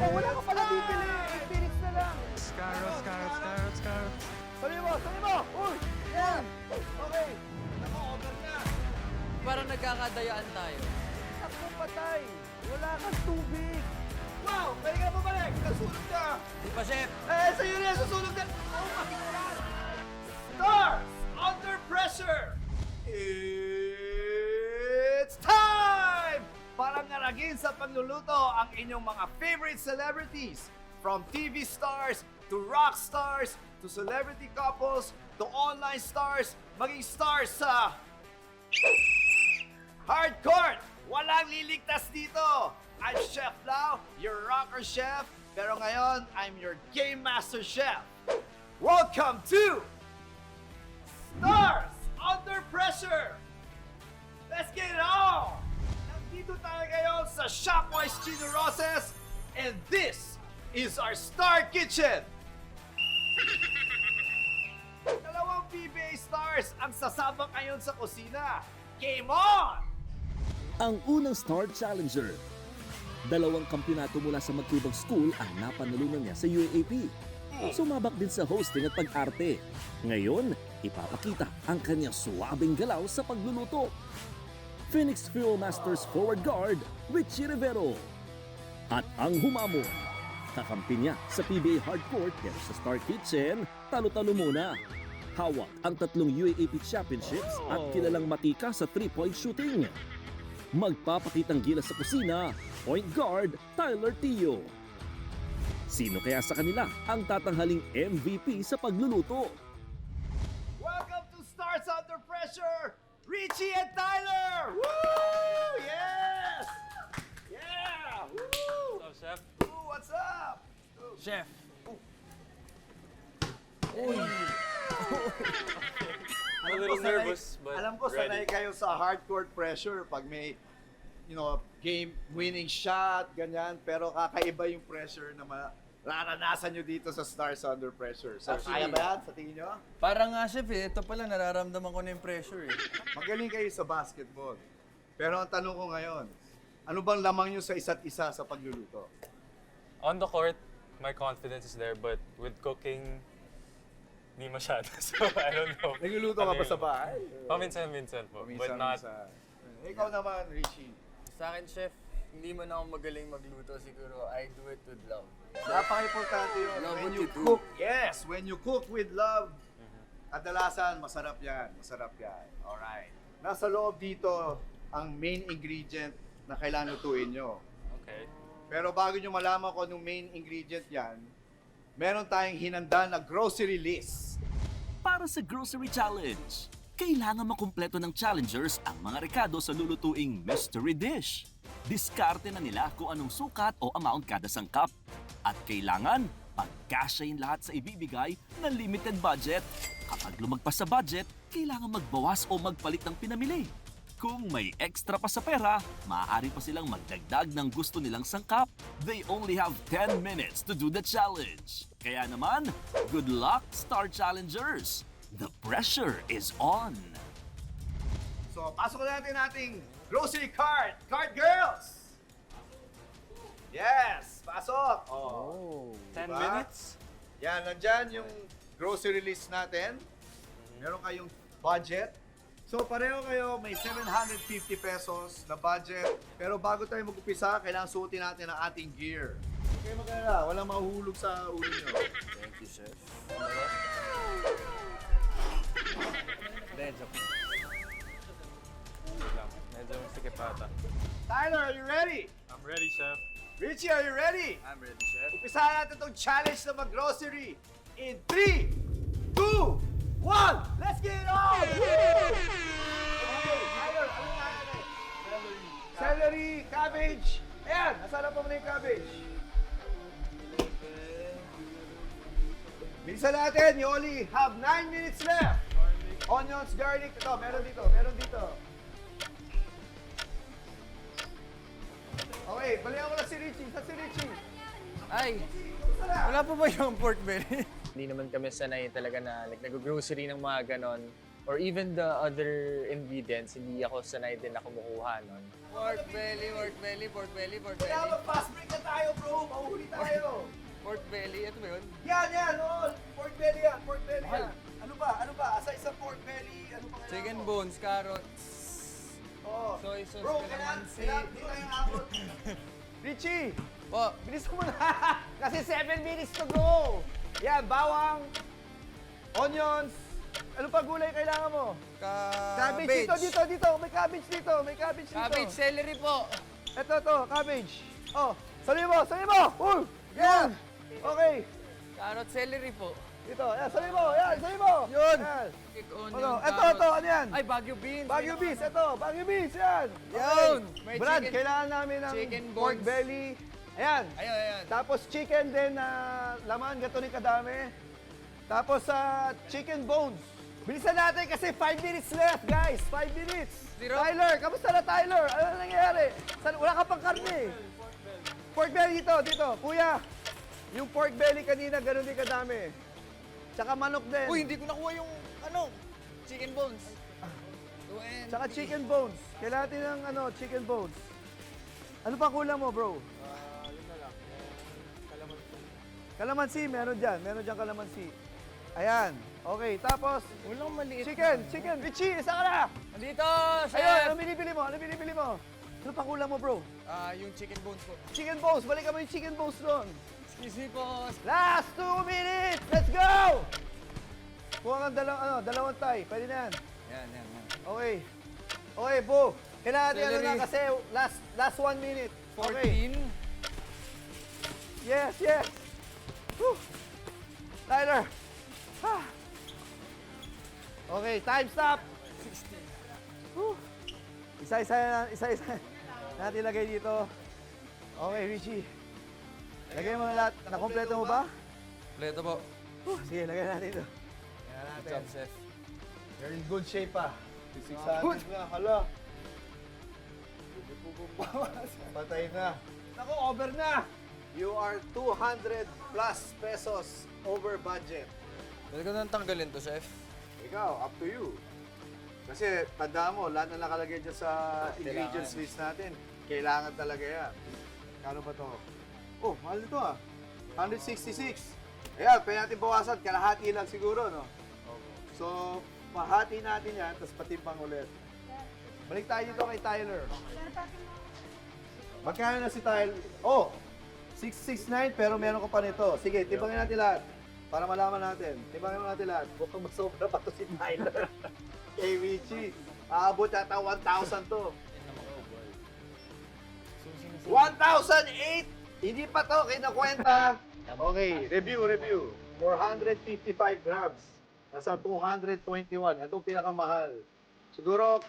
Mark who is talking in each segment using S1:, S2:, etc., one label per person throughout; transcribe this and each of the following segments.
S1: Oh, wala ka pala bibili. 8 minutes na lang.
S2: Carrots.
S1: Sali mo. Uy! Yan! Okay. Naka-over na.
S3: Parang nagkakadayaan tayo.
S1: Ako patay. Wala kang tubig. Wow! Pwede ka bumalik. Nasunog ka.
S3: Di ba, Chef?
S1: Sa'yo na susunog na. Oh my God! Stars under pressure. It's time! Para ngaragin sa pagluluto ang inyong mga favorite celebrities. From TV stars to rock stars to celebrity couples to online stars, maging stars sa hardcore. Walang liligtas dito. I'm Chef Lau, your rocker chef. Pero ngayon, I'm your game master chef. Welcome to Stars Under Pressure. Let's get it on! Nandito tayo ngayon sa Shopwise Chino Roses, and this is our Star Kitchen. Dalawang PBA stars ang sasabak ngayon sa kusina. Game on!
S4: Ang unang Star Challenger. Dalawang kampyonato mula sa magkaibang school ang napanalunan niya sa UAAP. Sumabak din sa hosting at pag-arte. Ngayon, ipapakita ang kanyang suwabing galaw sa pagluluto. Phoenix Fuel Masters forward guard, Richie Rivero. At ang humamon, kakampi niya sa PBA Hardcourt pero sa Star Kitchen, talo-talo muna. Hawak ang 3 UAAP championships at kilalang matika sa 3-point shooting. Magpapakitang gilas sa kusina, point guard Tyler Tio. Sino kaya sa kanila ang tatanghaling MVP sa pagluluto?
S1: Welcome to Stars Under Pressure, Richie and Tyler! Woo! Yes! Yeah! Woo!
S2: What's up, Chef?
S1: Ooh, what's up?
S3: Chef.
S2: I'm a little nervous, but
S1: Alam ko sanay
S2: ready.
S1: kayo sa hardcore pressure pag may game winning shot, ganyan, pero kakaiba yung pressure na mararanasan nyo dito sa Stars Under Pressure. So, kaya ba yan sa tingin nyo?
S3: Parang nga, Chef, ito pala, nararamdaman ko na yung pressure eh.
S1: Magaling kayo sa basketball. Pero ang tanong ko ngayon, ano bang lamang nyo sa isa't isa sa pagluluto?
S2: On the court, my confidence is there, but with cooking, di masyado. So, I don't know.
S1: Nagluluto ka ba sa bahay?
S2: Paminsan-minsan po, but
S1: Minsan,
S2: not...
S1: minsan. Ikaw naman, Richie.
S3: Sa akin, Chef, hindi man ako magaling magluto siguro. I do it with love.
S1: Napaka-importante yun.
S3: Love
S1: When
S3: what
S1: you
S3: you do.
S1: cook, yes, when you cook with love, kadalasan masarap yan. Masarap yan. Alright. Nasa loob dito ang main ingredient na kailangan lutuin nyo.
S2: Okay.
S1: Pero bago nyo malaman kung anong main ingredient yan, meron tayong hinanda na grocery list.
S4: Para sa Grocery Challenge, kailangan makumpleto ng challengers ang mga rekado sa lulutuing mystery dish. Diskarte na nila kung anong sukat o amount kada sangkap. At kailangan pagkasyahin lahat sa ibibigay na limited budget. Kapag lumagpas sa budget, kailangan magbawas o magpalit ng pinamili. Kung may extra pa sa pera, maaari pa silang magdagdag ng gusto nilang sangkap. They only have 10 minutes to do the challenge. Kaya naman, good luck, Star Challengers! The pressure is on!
S1: So, pasok na natin ating grocery cart. Cart girls! Yes! Pasok! Oh.
S2: 10
S1: Diba?
S2: minutes?
S1: Yan, nandyan yung grocery list natin. Meron kayong budget. So, pareho kayo, may 750 pesos na budget. Pero bago tayo mag-upisa, kailangan suotin natin ang ating gear. Okay, magkala. Walang mahuhulog sa ulo nyo.
S3: Thank you, Chef. Medyo po.
S2: Wait lang. Medyo masikip ata.
S1: Tyler, are you ready?
S2: I'm ready, Chef.
S1: Richie, are you ready?
S3: I'm ready, Chef.
S1: Umpisahan natin itong challenge na mag-grocery in 3, 2, 1, let's get it on! Okay, Tyler, ano natin? Celery, cabbage. Ayan, nasaan pa muna yung cabbage? Bilisan natin, you only have 9 minutes left. Onions, garlic, ito, meron dito, meron dito. Okay, balikan ko na si Richie. Saan si Richie?
S3: Ay, wala pa ba yung pork belly? Hindi naman kami sanay talaga na nag-grocery ng mga ganon. Or even the other ingredients, hindi ako sanay din na kumukuha nun. Pork belly, pork belly, pork belly, pork
S1: Kaya mag-fast break na tayo, bro. Mahuhuli tayo.
S3: Pork belly, ito ba yun?
S1: Yan, oo. Pork belly yan, pork belly yan. Ano ba? Asa isang pork belly, ano pa kailangan
S3: Chicken
S1: mo?
S3: bones, carrots,
S1: Oo.
S3: soy sauce,
S1: Bro,
S3: calamansi.
S1: kailangan dito yung abot. Richie,
S3: Po,
S1: bilis mo na. Kasi 7 minutes to go. Yan, bawang, onions, ano pa gulay kailangan mo? Cabbage. Dito. May cabbage dito.
S3: Cabbage, celery po.
S1: Ito, cabbage. Oh, sali mo. Yan. Okay.
S3: Carrot, celery po.
S1: Dito, yan, sali mo.
S3: Yun.
S1: Yan.
S3: Kick onion,
S1: Ano,
S3: carrot.
S1: ito, ano yan?
S3: Ay, Baguio beans.
S1: Baguio beans, Baguio beans, yan.
S3: Yun.
S1: Okay.
S3: May
S1: Brad,
S3: chicken-
S1: kailangan namin ng
S3: chicken
S1: pork
S3: bones.
S1: belly. Ayan.
S3: Ayan.
S1: Tapos chicken din na laman, gato rin kadami. Tapos chicken bones. Bilisan natin kasi 5 minutes left, guys. 5 minutes.
S3: Zero.
S1: Tyler, kamusta na Tyler? Ano nangyayari? Wala ka pang karne. Pork belly dito. Kuya, yung pork belly kanina, ganun din kadami. Tsaka manok din.
S3: Uy, hindi ko nakuha yung, chicken bones.
S1: Tsaka chicken bones. Kailangan natin ng chicken bones. Ano pa kulang mo, bro? Kalamansi, meron dyan kalamansi. Ayan, okay. Tapos,
S3: Walang maliit.
S1: chicken. Richie, isa ka na!
S3: Nandito, chef!
S1: Ayun, ano binibili mo? Ano pa kulang mo, bro?
S3: Yung chicken bones po.
S1: Chicken bones, balikan mo yung chicken bones doon.
S3: Excuse me po.
S1: Last 2 minutes! Let's go! Kuha kang dalawang tie. Pwede na yan.
S3: Yan.
S1: Okay. Okay, Bo. Kailangan natin
S3: Celery.
S1: na kasi last 1 minute.
S3: 14.
S1: Okay. Yes. Whew. Tyler. Ah. Okay, time stop. 16. Whew. Isa-isa natin ilagay dito. Okay, Richie. Lagay mo na lahat. Nakompleto mo ba?
S3: Pleto po.
S1: Sige, lagay natin ito. Lagay
S3: Good
S1: natin.
S3: job, chef.
S1: You're in good shape pa. 600 na, hala. Patay na. Naku, over na. You are 200 plus pesos over budget.
S3: Pwede ko nang tanggalin to, chef.
S1: Ikaw, up to you. Kasi tandaan mo, lahat na nakalagay dyan sa ingredients list natin, kailangan talaga yan. Kano ba to? Oh, mahal nito ah. 166. Ayan, pwede natin bawasan, kalahati lang siguro, no? So, mahati natin yan, tapos patimbang ulit. Balik tayo dito kay Tyler. Magkano na si Tyler? Oh, 669 pero meron ko pa nito. Sige, timbangin natin lahat. Para malaman natin. Timbangin natin lahat. Bukang masobra pa to si Tyler. Kay Richie. Aabot yata 1,000 to. 1,008! Hindi pa to kinakwenta. Okay, review. 455 grams. Nasa 221. Itong pinakamahal. Siguro,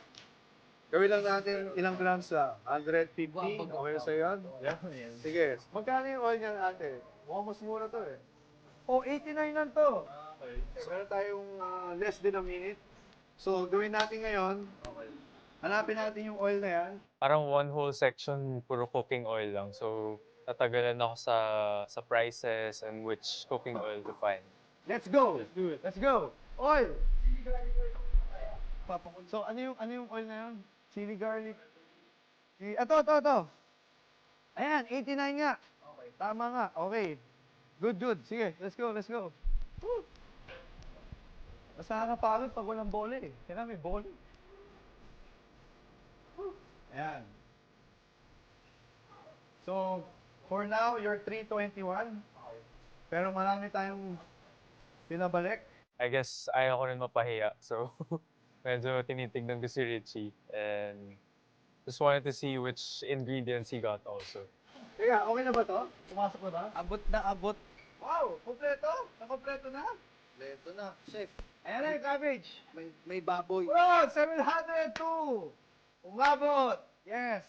S1: gawin lang natin ilang grams na. 150? Okay sa'yo yan?
S3: Yeah.
S1: Sige. Magkano yung oil niyan ate? Mukhang mas mura to eh. Oh, 89 lang to. So, meron tayong less than a minute. So, gawin natin ngayon. Hanapin natin yung oil na yan.
S2: Parang one whole section, puro cooking oil lang. So, tatagalan ako sa prices and which cooking oil to find.
S1: Let's go! Let's do it. Let's go! Oil! So, ano yung oil na yun? Chili garlic. Ito. Ayan, 89 nga. Okay. Tama nga. Okay. Good. Sige, let's go. Woo! Mas nakakapagod pag walang bola eh. Kaya may bola. Woo! Ayan. So, for now, you're 321. Pero marami tayong pinabalik.
S2: I guess ayaw ko rin mapahiya. So, medyo tinitignan ko si Richie. And just wanted to see which ingredients he got also.
S1: Teka, okay na ba to? Pumasok na ba?
S3: Abot na abot.
S1: Wow! Kompleto? Nakompleto na?
S3: Pleto na, chef.
S1: Ayan na yung cabbage.
S3: May baboy.
S1: Wow! 702! Umabot! Yes!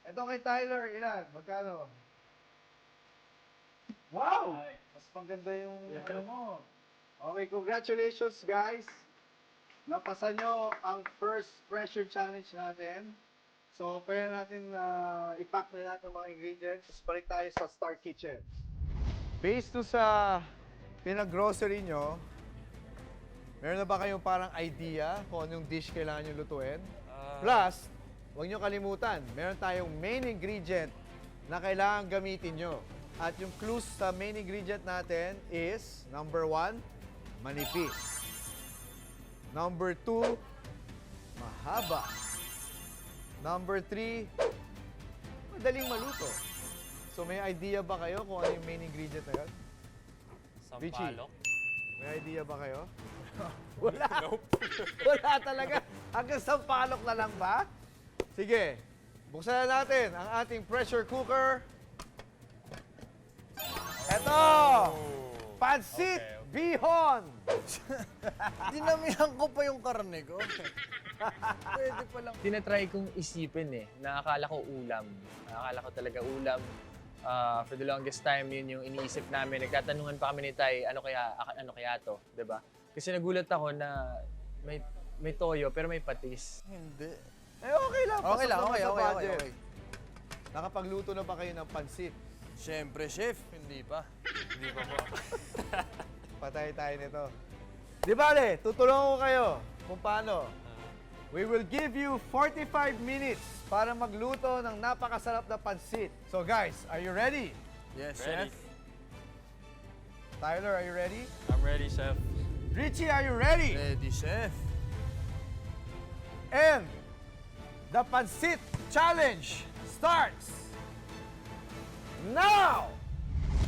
S1: Ito kay Tyler, ilan? Magkano? Wow! Mas maganda yung ano mo. Okay, congratulations guys! Napasa nyo ang first pressure challenge natin. So, pwede natin i-pack na natin ang mga ingredients. Tapos balik tayo sa Star Kitchen. Based to sa pinag-grocery nyo, meron na ba kayong parang idea kung anong dish kailangan nyo lutuin? Plus, huwag nyo kalimutan, meron tayong main ingredient na kailangan gamitin nyo. At yung clues sa main ingredient natin is, number 1, manipis. Number 2, mahaba. Number 3, madaling maluto. So may idea ba kayo kung ano yung main ingredient na yun? Richie.
S2: Sampalok.
S1: May idea ba kayo? Wala. Wala talaga. Hanggang sampalok na lang ba? Sige, buksan na natin ang ating pressure cooker. Eto! Pansit
S2: Okay.
S1: Bihon!
S3: Dinamihan ko pa yung karne ko. Pwede pa lang. Tinatry kong isipin na akala ko ulam. Akala ko talaga ulam. For the longest time, yun yung iniisip namin. Nagtatanungan pa kami ni Tay, ano kaya to, 'di ba? Kasi nagulat ako na may toyo pero may patis.
S5: Hindi.
S1: Eh okay lang.
S5: Okay lang,
S1: pasok naman
S5: okay,
S1: sa
S5: okay,
S1: budget.
S5: okay.
S1: Nakapagluto na ba kayo ng pansit?
S5: Siyempre, chef. Hindi pa.
S2: Hindi pa po.
S1: Patay tayo nito. Di bale, tutulungan ko kayo kung paano. We will give you 45 minutes para magluto ng napakasarap na pansit. So guys, are you ready?
S5: Yes,
S2: Ready.
S5: chef.
S1: Tyler, are you ready?
S2: I'm ready, chef.
S1: Richie, are you ready?
S5: Ready, chef.
S1: And the Pansit Challenge starts now!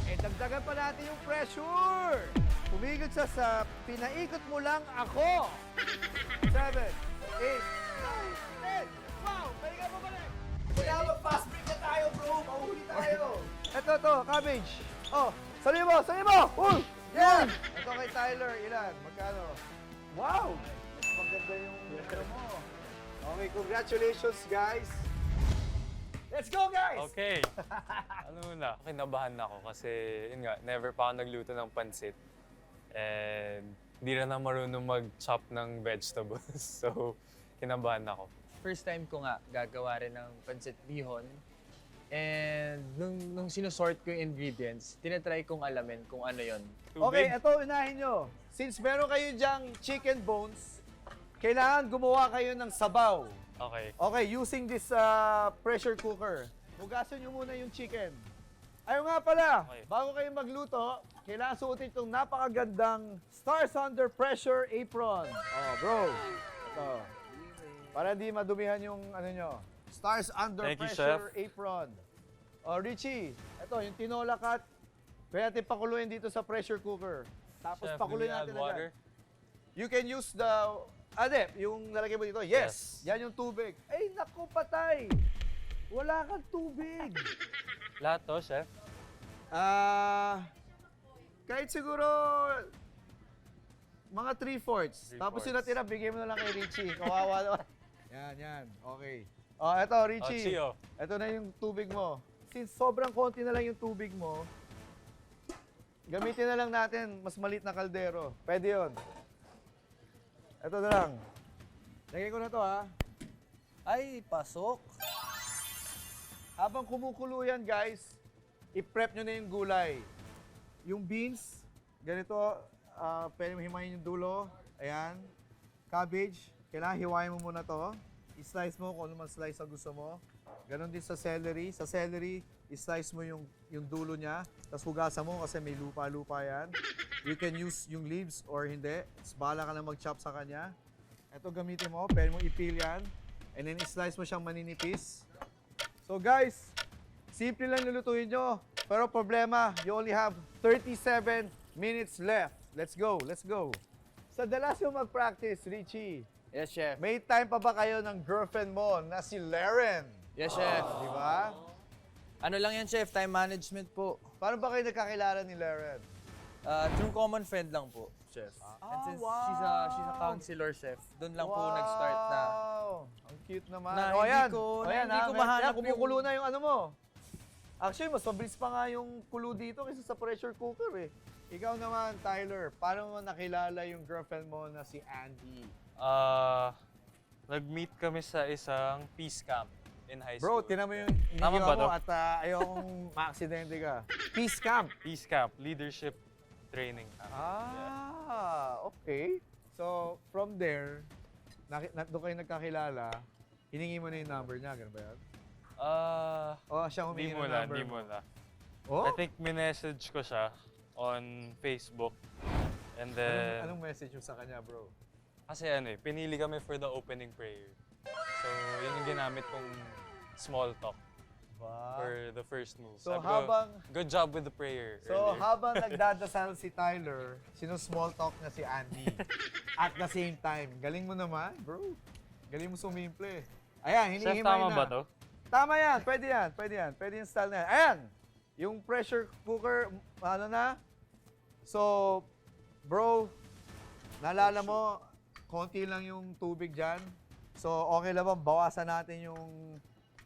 S1: Eh, dagdagan pa natin yung pressure. Pumigil siya sa pinaikot mo lang ako. 7, 8, 9, 10. Wow! Pahinga mo balik. Kaya mag-fast break na tayo, bro. Mahuli tayo. Ito, cabbage. Oh, sali mo! Yan! Ito kay Tyler, ilan? Magkano? Wow! Mas maganda yung ano mo. Okay, congratulations, guys. Let's go, guys!
S2: Okay. Ano muna, kinabahan ako kasi, yun nga, never pa ako nagluto ng pansit. And hindi rin na marunong mag-chop ng vegetables. So, kinabahan ako.
S3: First time ko nga gagawa rin ng pancit bihon. And nung sinusort ko yung ingredients, tinatry kong alamin kung ano yon.
S1: Okay, ito unahin nyo. Since meron kayo dyang chicken bones, kailangan gumawa kayo ng sabaw.
S2: Okay.
S1: Okay, using this pressure cooker. Hugasan nyo muna yung chicken. Ayun nga pala,
S2: Okay.
S1: bago kayo magluto, kailangan suotin itong napakagandang Stars Under Pressure apron. Oh, bro. Ito. Para hindi madumihan yung ano nyo. Stars Under
S2: Thank you,
S1: Pressure apron. Oh, Richie, ito yung tinola cut. Pwede natin pakuluin dito sa pressure cooker. Tapos
S2: Chef,
S1: pakuluin
S2: do we add
S1: natin
S2: water?
S1: agad. You can use the... yung nalagay mo dito. Yes! Yan yung tubig. Ay, naku, patay! Wala kang tubig.
S2: Lahat to, chef?
S1: Kahit siguro mga 3/4. Tapos yung natira, bigay mo na lang kay Richie. Kawawa naman. Yan. Okay. Oh, eto, Richie.
S2: Oh,
S1: Ito na yung tubig mo. Since sobrang konti na lang yung tubig mo, gamitin na lang natin mas maliit na kaldero. Pwede yun. Ito na lang. Lagay ko na to, ha.
S5: Ay, pasok.
S1: Habang kumukulo yan, guys, i-prep nyo na yung gulay. Yung beans, ganito, pwede mo himayin yung dulo. Ayan. Cabbage, kailangan hiwain mo muna to. I-slice mo kung ano man slice ang gusto mo. Ganon din sa celery. Sa celery, i-slice mo yung dulo niya. Tapos hugasan mo kasi may lupa-lupa yan. You can use yung leaves or hindi. Tapos bahala ka na mag-chop sa kanya. Ito gamitin mo, pwede mo i-peel yan. And then i-slice mo siyang maninipis. So guys, simple lang lulutuin nyo. Pero problema, you only have 37 minutes left. Let's go. Sa dalas yung mag-practice, Richie,
S5: Yes, chef.
S1: may time pa ba kayo ng girlfriend mo na si Laren?
S5: Yes, chef.
S1: Di ba?
S5: Ano lang yan, chef? Time management po.
S1: Paano ba kayo nagkakilala ni Laren?
S5: Through common friend lang po, chef. And since she's a counselor, chef, doon lang po nag-start na.
S1: Wow! Ang cute naman.
S5: Na
S1: O,
S5: hindi
S1: yan.
S5: ko-
S1: O,
S5: na
S1: yan,
S5: hindi
S1: ha?
S5: ko mahanap
S1: Yan, kumukulo na yung ano mo. Actually, mas mabilis pa nga yung kulo dito kaysa sa pressure cooker eh. Ikaw naman, Tyler, paano mo nakilala yung girlfriend mo na si Andy?
S2: Nag-meet kami sa isang peace camp in high
S1: Bro,
S2: school.
S1: tinan mo yung
S2: Tama
S1: inigawa
S2: ba
S1: mo
S2: to?
S1: at ayokong maaksidente ka. Peace camp.
S2: Peace camp, leadership training camp.
S1: Okay. So, from there, doon kayo nagkakilala, hiningi mo na yung number niya, ganun ba yan? O siya humingi ng number
S2: Di
S1: mo?
S2: mo na.
S1: Oh?
S2: I think minessage ko siya on Facebook. And then,
S1: Anong message mo sa kanya, bro?
S2: kasi pinili kami for the opening prayer. So, yun yung ginamit kong small talk for the first move.
S1: So,
S2: Sabi ko,
S1: habang-
S2: good job with the prayer
S1: So,
S2: earlier.
S1: habang nagdadasal si Tyler, small talk na si Andy. At the same time. Galing mo naman, bro. Galing mo sumimple. Ayan,
S2: Chef,
S1: hinihimay
S2: tama
S1: na.
S2: ba to?
S1: Tama yan. Pwede yan. Pwede yan. Pwede yung style na yan. Ayan. Yung pressure cooker, ano na. So, bro, naalala mo, konti lang yung tubig dyan. So, okay lang ba? Bawasan natin yung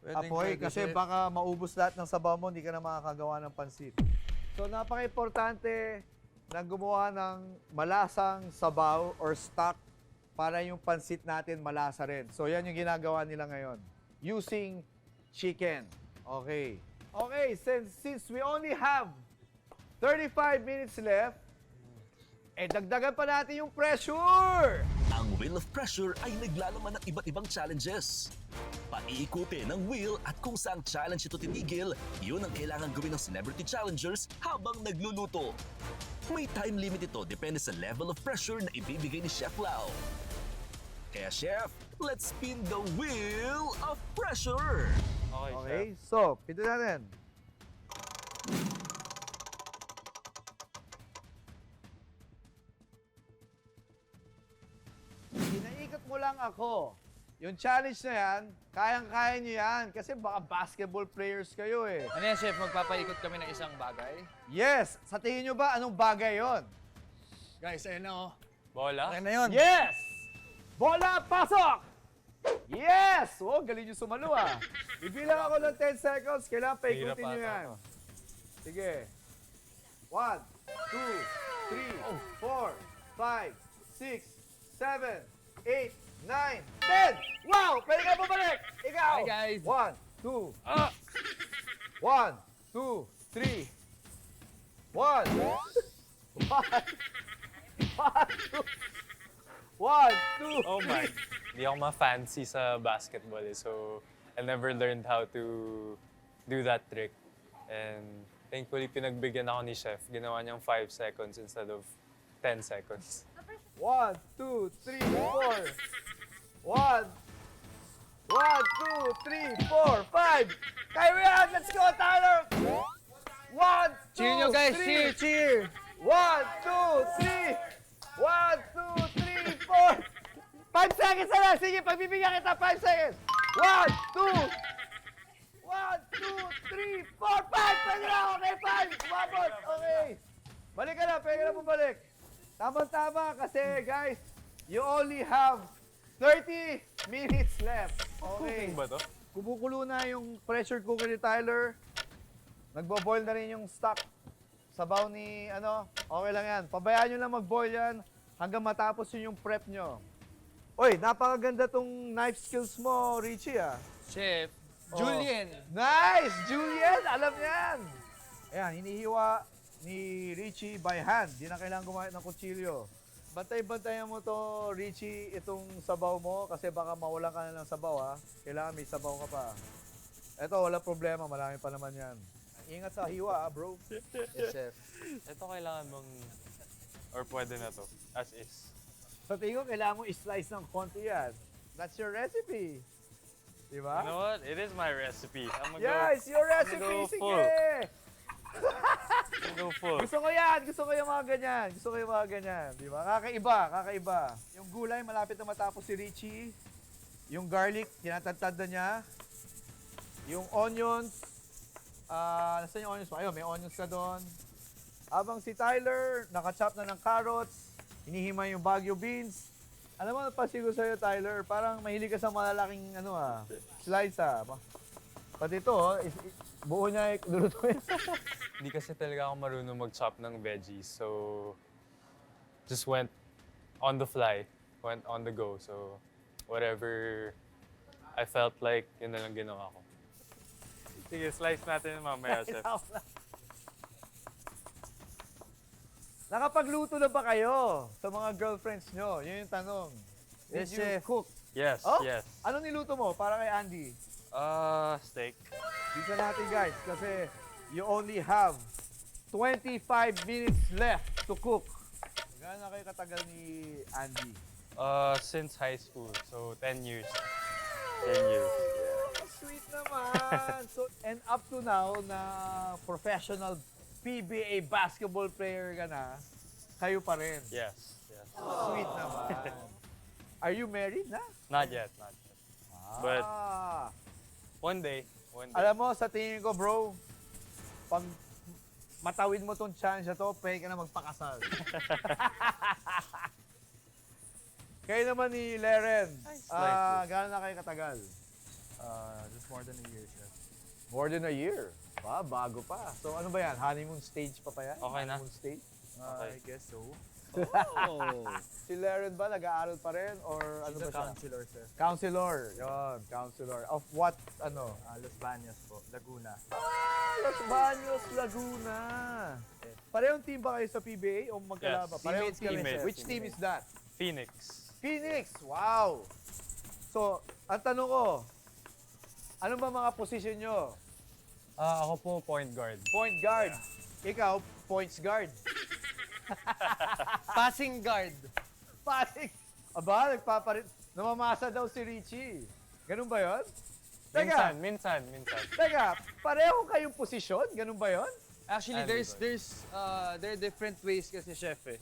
S1: apoy kasi baka maubos lahat ng sabaw mo, hindi ka na makakagawa ng pansit. So, napaka-importante na gumawa ng malasang sabaw or stock para yung pansit natin malasa rin. So, yan yung ginagawa nila ngayon. Using chicken. Okay. Okay, since we only have 35 minutes left, dagdagan pa natin yung pressure!
S4: Ang Wheel of Pressure ay naglalaman ng iba't ibang challenges. Paiikutin ng wheel at kung saang challenge ito titigil, yun ang kailangan gawin ng celebrity challengers habang nagluluto. May time limit ito depende sa level of pressure na ibibigay ni Chef Lau. Kaya Chef, let's spin the Wheel of Pressure!
S2: Okay,
S1: Okay,
S2: chef.
S1: so, pito natin. Pinaikot mo lang ako. Yung challenge na yan, kayang-kaya nyo yan. Kasi baka basketball players kayo eh.
S3: Ano yan, Chef? Magpapaikot kami ng isang bagay?
S1: Yes! Sa tingin nyo ba, anong bagay yon?
S3: Guys, ayun na, oh.
S2: Bola?
S3: Okay na yun.
S1: Yes! Bola, pasok! Yes! Oh, galing yung sumalo ah. Bibilang ako ng 10 seconds. Kailangan paikutin nyo
S2: Hirap
S1: yan.
S2: ata to.
S1: Sige. 1, 2, 3, 4, 5, 6, 7, 8, 9, 10! Wow! Pwede ka bumalik! Ikaw!
S3: Hi, guys.
S1: 1, 2,
S2: Ah!
S1: 1, 2, 3, 1, 1, 2,
S2: Oh my. Hindi ako ma-fancy sa basketball so I never learned how to do that trick. And thankfully, pinagbigyan ako ni Chef. Ginawa niyang 5 seconds instead of 10 seconds.
S1: 1, 2, 3, 4. 1, 2, 3, 4, 5. Kaya mo yan! Let's go, Tyler! 1, 2,
S3: Cheer nyo, guys.
S1: 3.
S3: Cheer, cheer.
S1: 1, 2, 3. 1, 2, 3, 4. 5 seconds na lang. Sige, pagbibigyan kita 5 seconds. 1, 2. 1, 2, 3, 4, 5. Pwede na. Okay, 5. Umabot. Okay. Balik ka na. Pwede ka na bumalik. Tama-tama kasi, guys, you only have 30 minutes left. Okay.
S2: Cooking ba to?
S1: Kumukulo na yung pressure cooker ni Tyler. Nagbo-boil na rin yung stock. Sabaw ni, okay lang yan. Pabayaan nyo lang mag-boil yan hanggang matapos yun yung prep nyo. Uy, napakaganda tong knife skills mo, Richie, ah.
S3: Chef,
S1: Oh.
S3: Julian.
S1: Nice! Julian, alam yan! Ayan, hinihiwa ni Richie by hand. Di na kailangan gumamit ng kutsilyo. Bantay-bantayan mo to, Richie, itong sabaw mo kasi baka mawalan ka na ng sabaw, ha. Kailangan may sabaw ka pa. Eto, wala problema. Marami pa naman yan. Ingat sa hiwa, bro.
S3: Yes, Chef.
S2: Ito kailangan mong... Or pwede na to, as is.
S1: Sa tingin ko, kailangan mo i-slice ng konti yan. That's your recipe. Di ba?
S2: You know what? It is my recipe. I'm gonna
S1: Yeah, it's your recipe.
S2: go
S1: Sige.
S2: full. go full.
S1: Gusto ko yan. Gusto ko yung mga ganyan. Gusto ko yung mga ganyan. Di ba? Kakaiba, kakaiba. Yung gulay, malapit na matapos si Richie. Yung garlic, tinatadtad na niya. Yung onions, nasaan yung onions mo? Ayun, may onions ka doon. Habang si Tyler, nakachop na ng carrots, hinihimay yung Baguio beans. Alam mo, napansin ko sa'yo, Tyler, parang mahilig ka sa malalaking, slice, Pati ito, buo niya, lulutuin.
S2: Hindi kasi talaga ako marunong mag-chop ng veggies. So, just went on the fly. Went on the go. So, whatever I felt like, yun na lang ginawa ko. Sige, slice natin mamaya, Chef.
S1: Nakapagluto na ba kayo sa mga girlfriends nyo? Yun yung tanong. Did
S3: Yes,
S1: you
S3: chef.
S1: cook?
S2: Yes,
S1: Oh?
S2: yes.
S1: Ano niluto mo para kay Andy?
S2: Steak.
S1: Bisa natin guys, kasi you only have 25 minutes left to cook. Gaano na kayo katagal ni Andy?
S2: Since high school, so 10 years. 10 years.
S1: Sweet naman. So, and up to now, na professional PBA basketball player ka na, kayo pa rin.
S2: Yes, yes.
S1: Sweet naman. Are you married na?
S2: Not yet, not yet. But
S1: Ah.
S2: one day.
S1: Alam mo, sa tingin ko, bro, pag matawid mo tong chance na to, pwede ka na magpakasal. Kayo naman ni Leren,
S2: Slightly.
S1: gaano na kayo katagal?
S5: Just more than a year, chef.
S1: More than a year. Bago pa. So ano ba yan? Honeymoon stage pa yan?
S2: Okay na.
S1: Honeymoon stage?
S5: I guess so.
S1: Si Leren ba, nag-aaral pa rin? Or ano
S5: He's
S1: ba
S5: a
S1: siya?
S5: counselor, chef.
S1: Counselor. Yun, counselor. Of what, ano?
S5: Los Baños po, Laguna.
S1: Los Baños, Laguna. Parehong team ba kayo sa PBA o magkalaban?
S2: Yes.
S1: Parehong
S5: Teammates kami,
S1: team.
S2: chef.
S1: Which team is that?
S2: Phoenix.
S1: Phoenix! Wow! So, ang tanong ko, ano ba mga position nyo?
S2: Ako po point guard.
S1: Point guard. Ikaw, points guard.
S3: Passing guard.
S1: Panik! Aba, namamasa daw si Richie. Ganun ba yon? Teka,
S2: Minsan.
S1: teka, pareho kayong posisyon? Ganun ba yon?
S3: Actually,
S2: And
S3: there are different ways kasi, chef, eh.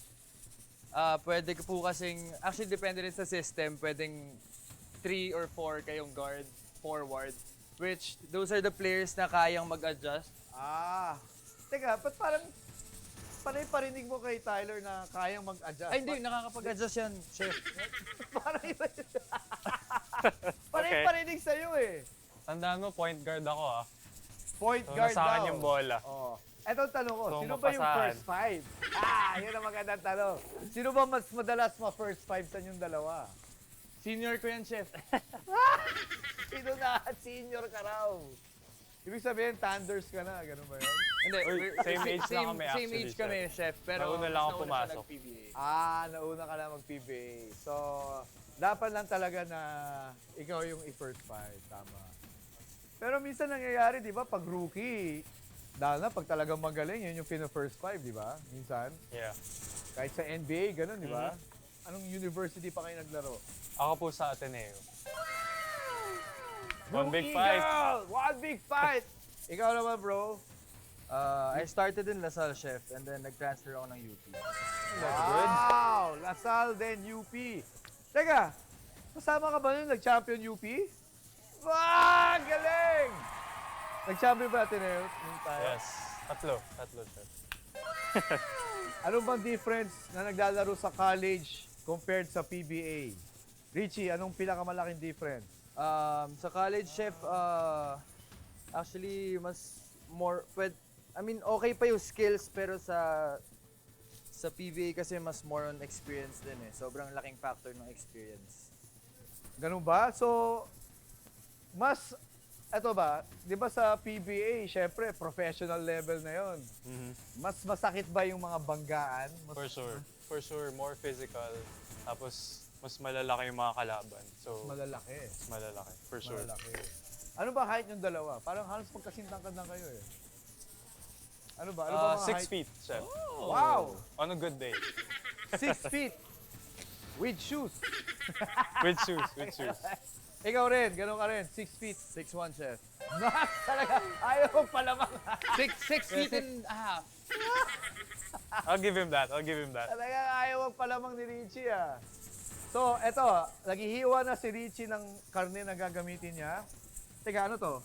S3: Pwede po kasing, actually, depende rin sa system. Pwedeng 3 or 4 kayong guard, forward. Which, those are the players na kayang mag-adjust.
S1: Ah, teka, ba't parang panay-parinig mo kay Tyler na kayang mag-adjust?
S3: Ay, hindi, nakakapag-adjust yan, chef.
S1: Parang iba yun. Panay-parinig sa'yo eh.
S2: Tandaan mo, point guard ako
S1: Point
S2: So,
S1: guard
S2: nasa akin
S1: daw.
S2: yung bola.
S1: Oh. Eto ang tanong ko,
S2: So,
S1: sino ba yung
S2: mapasahan.
S1: first five? Yun ang magandang tanong. Sino ba mas madalas ma-first five sa inyong dalawa?
S3: Senior ko yan, chef.
S1: Sino na? Senior ka raw. Ibig sabihin, Thunders ka na. Ganun ba yun?
S3: Hindi,
S2: Uy, same age lang kami
S3: Same
S2: actually,
S3: age kami, chef. Pero
S2: Nauna lang ako
S3: nauna siya
S2: pumasok.
S3: nag-PBA.
S1: Nauna ka na mag-PBA. So, dapat lang talaga na ikaw yung i-first five. Tama. Pero minsan nangyayari, di ba, pag rookie, dahil na, pag talagang magaling, yun yung pina-first five, di ba? Minsan.
S2: Yeah.
S1: Kahit sa NBA, ganun, di ba? Anong university pa kayo naglaro?
S2: Ako po sa Ateneo. One big
S1: Rookie
S2: fight.
S1: girl! One big fight! Ikaw naman, bro.
S5: I started in Lasal, chef, and then nag-transfer ako ng UP.
S1: Wow! Lasal, then UP. Teka, kasama ka ba nun nag-champion UP? Wow! Galing! Nag-champion ba natin eh? Nung tayo?
S2: Yes. Tatlo, chef.
S1: Ano bang difference na naglalaro sa college compared sa PBA? Richie, anong pinakamalaking difference?
S5: Sa college, chef, actually, mas more, okay pa yung skills, pero sa PBA kasi mas more on experience din eh. Sobrang laking factor ng experience.
S1: Ganun ba? So, eto ba, di ba sa PBA, syempre, professional level na yon. Mas masakit ba yung mga banggaan?
S2: For sure. For sure, more physical. Tapos, mas malalaki yung mga kalaban. So,
S1: Malalaki.
S2: mas malalaki. For sure.
S1: Malalaki. Ano ba height yung dalawa? Parang halos magkasintangkad lang kayo eh. Ano ba? Ano ba mga
S2: 6
S1: height?
S2: feet, chef.
S1: Wow!
S2: On a good day.
S1: 6 feet! With shoes.
S2: With shoes.
S1: Ikaw rin, ganun ka rin. 6 feet.
S5: 6'1", chef.
S1: Mas talaga, ayaw mo palamang.
S3: 6 feet and a half.
S2: I'll give him that.
S1: Talaga ayaw mo palamang ni Richie ah. So, eto, naghihiwa na si Richie ng karne na gagamitin niya. Teka, ano to?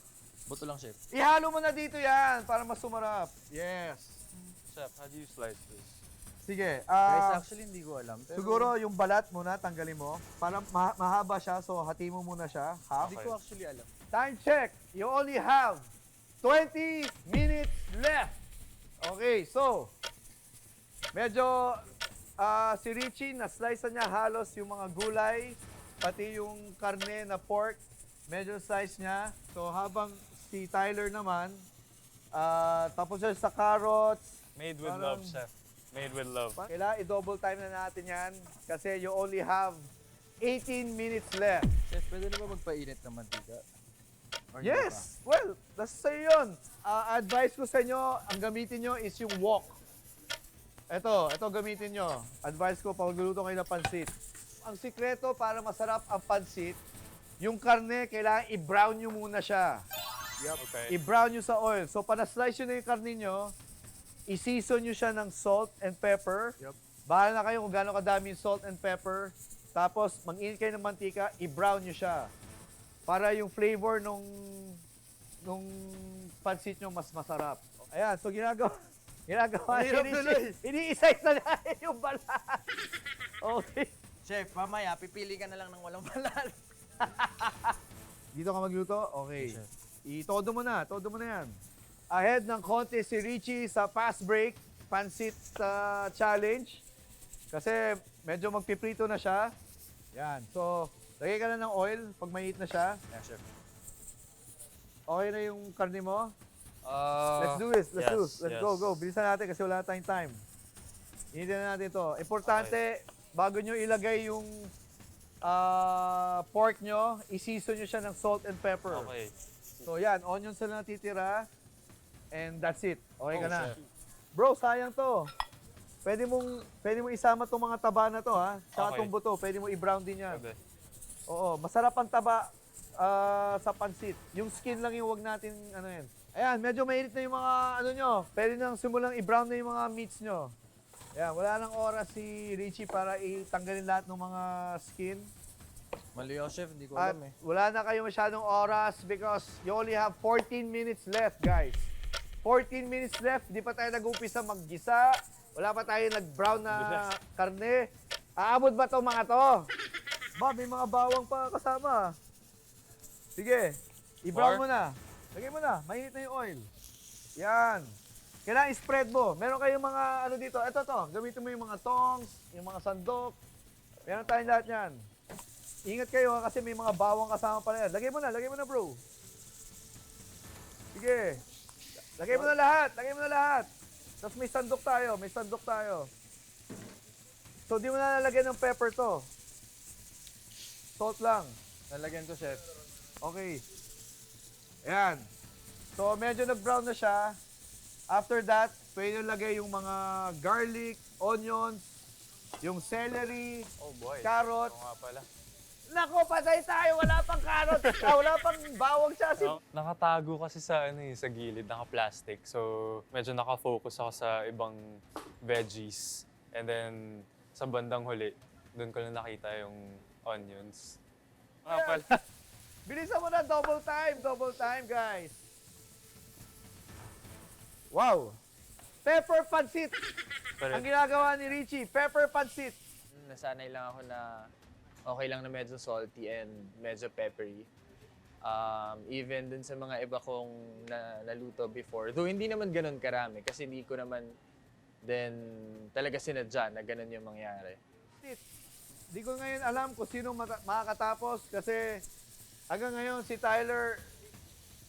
S5: Buto lang, chef.
S1: Ihalo mo na dito yan para mas sumarap. Yes.
S2: Chef, how do you slice this?
S1: Sige.
S5: Guys, actually, hindi ko alam. Pero
S1: Siguro yung balat muna, tanggalin mo. Para mahaba siya, so hati mo muna siya. Half.
S5: Hindi ko actually alam.
S1: Time check. You only have 20 minutes left. Okay, so, medyo si Richie, na-slice na niya halos yung mga gulay, pati yung karne na pork, medyo slice niya. So, habang si Tyler naman, tapos siya sa carrots,
S2: Made with
S1: Parang-
S2: love, chef. Made with love.
S1: kailangan i-double time na natin yan kasi you only have 18 minutes left.
S5: Chef, pwede na ba magpainit ng mantika? Or hindi
S1: Yes! Well, that's sa'yo yun. Advice ko sa inyo, ang gamitin nyo is yung wok. Ito gamitin nyo. Advice ko, pag magluluto kayo ng pansit. Ang sikreto para masarap ang pansit, yung karne, kailangan i-brown nyo muna siya.
S2: Okay.
S1: I-brown nyo sa oil. So, pana-slice nyo na yung karne nyo, i-season nyo siya ng salt and pepper.
S5: Yup.
S1: Bahala na kayo kung gaano kadami yung salt and pepper. Tapos, mag-init kayo ng mantika, i-brown nyo siya. Para yung flavor nung pansit nyo mas masarap. Ayan, so ginagawa
S5: Hirap tuloy.
S1: ini-isa-isa na yung balat. Okay.
S5: Chef, mamaya, pipili ka na lang ng walang balat.
S1: Dito ka magluto? Okay. Todo mo na yan. Ahead ng konti si Richie sa fast break, pansit challenge. Kasi medyo magpiprito na siya. Yan. So, lagay ka na ng oil pag mainit na siya.
S5: Yeah, chef.
S1: Okay na yung karne mo?
S2: Uh,
S1: Let's do this. Let's do.
S2: yes,
S1: Let's
S2: yes.
S1: go. Bilisan natin kasi wala tayong time. Initin na natin ito. Importante, bago nyo ilagay yung pork nyo, i-season nyo siya ng salt and pepper.
S2: Okay.
S1: So yan, onions na natitira. And that's it. Okay ka
S2: Oh,
S1: na.
S2: chef.
S1: Bro, sayang to. Pwede mong isama tong mga taba na to, ha? Tsaka
S2: Okay.
S1: tong buto. Pwede mo i-brown din yan.
S2: Pwede.
S1: Oo, masarap ang taba sa pansit. Yung skin lang yung wag natin, ano yan. Ayan, medyo mainit na yung mga, ano nyo. Pwede nang simulang i-brown na yung mga meats nyo. Ayan, wala nang oras si Richie para itanggalin lahat ng mga skin.
S5: Mali ako, chef. Hindi ko
S1: At
S5: alam eh.
S1: wala na kayo masyadong oras because you only have 14 minutes left, guys. 14 minutes left, di pa tayo nag-upisa maggisa. Wala pa tayo nag-brown na karne. Aabot ba to mga to? Ba, may mga bawang pa kasama. Sige, i-brown
S2: Or-
S1: mo na. Lagay mo na, mainit na yung oil. Yan. Kailangan i-spread mo. Meron kayong mga ano dito. Ito to, gamitin mo yung mga tongs, yung mga sandok. Meron tayong lahat yan. Ingat kayo ha, kasi may mga bawang kasama pala yan. Lagay mo na bro. Sige. Lagay mo na lahat. Tapos may sandok tayo. So di mo na lalagyan ng pepper to. Salt lang.
S5: Lalagyan ko, chef.
S1: Okay. Ayan. So medyo nag-brown na siya. After that, pwede lagay yung mga garlic, onions, yung celery,
S2: Oh boy.
S1: carrot.
S2: Oo nga pala.
S1: Nako, patay tayo. Wala pang carrot. Wala pang bawang chassis.
S2: Nakatago kasi sa sa gilid, naka-plastic. So, medyo naka-focus ako sa ibang veggies. And then, sa bandang huli, doon ko lang nakita yung onions. Nga pala.
S1: Bilisan mo na, double time, guys. Wow. Pepper pancit. Ang ginagawa ni Richie, pepper pancit.
S3: Nasanay lang ako na okay lang na medyo salty and medyo peppery. Even dun sa mga iba kong naluto before. Though hindi naman ganun karami kasi hindi ko naman then talaga sinadya na ganun yung mangyari.
S1: Di ko ngayon alam kung sino makakatapos kasi hanggang ngayon si Tyler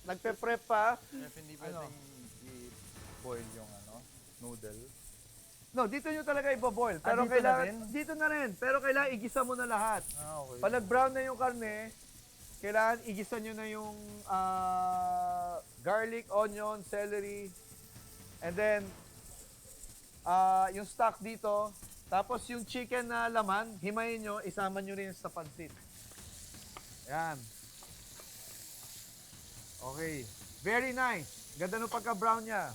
S1: nagpe-prep pa.
S5: Chef, hindi pwedeng i-boil yung noodle.
S1: No, dito nyo talaga iboboil.
S5: Ah,
S1: Pero
S5: dito na
S1: kailangan,
S5: rin?
S1: dito na rin. Pero kailangan igisa mo na lahat.
S5: Ah, okay.
S1: Pag nag-brown na yung karne, kailangan igisa nyo na yung garlic, onion, celery, and then yung stock dito. Tapos yung chicken na laman, himayin nyo, isama nyo rin sa pansit. Yan. Okay. Very nice. Ganda nung pagka-brown niya.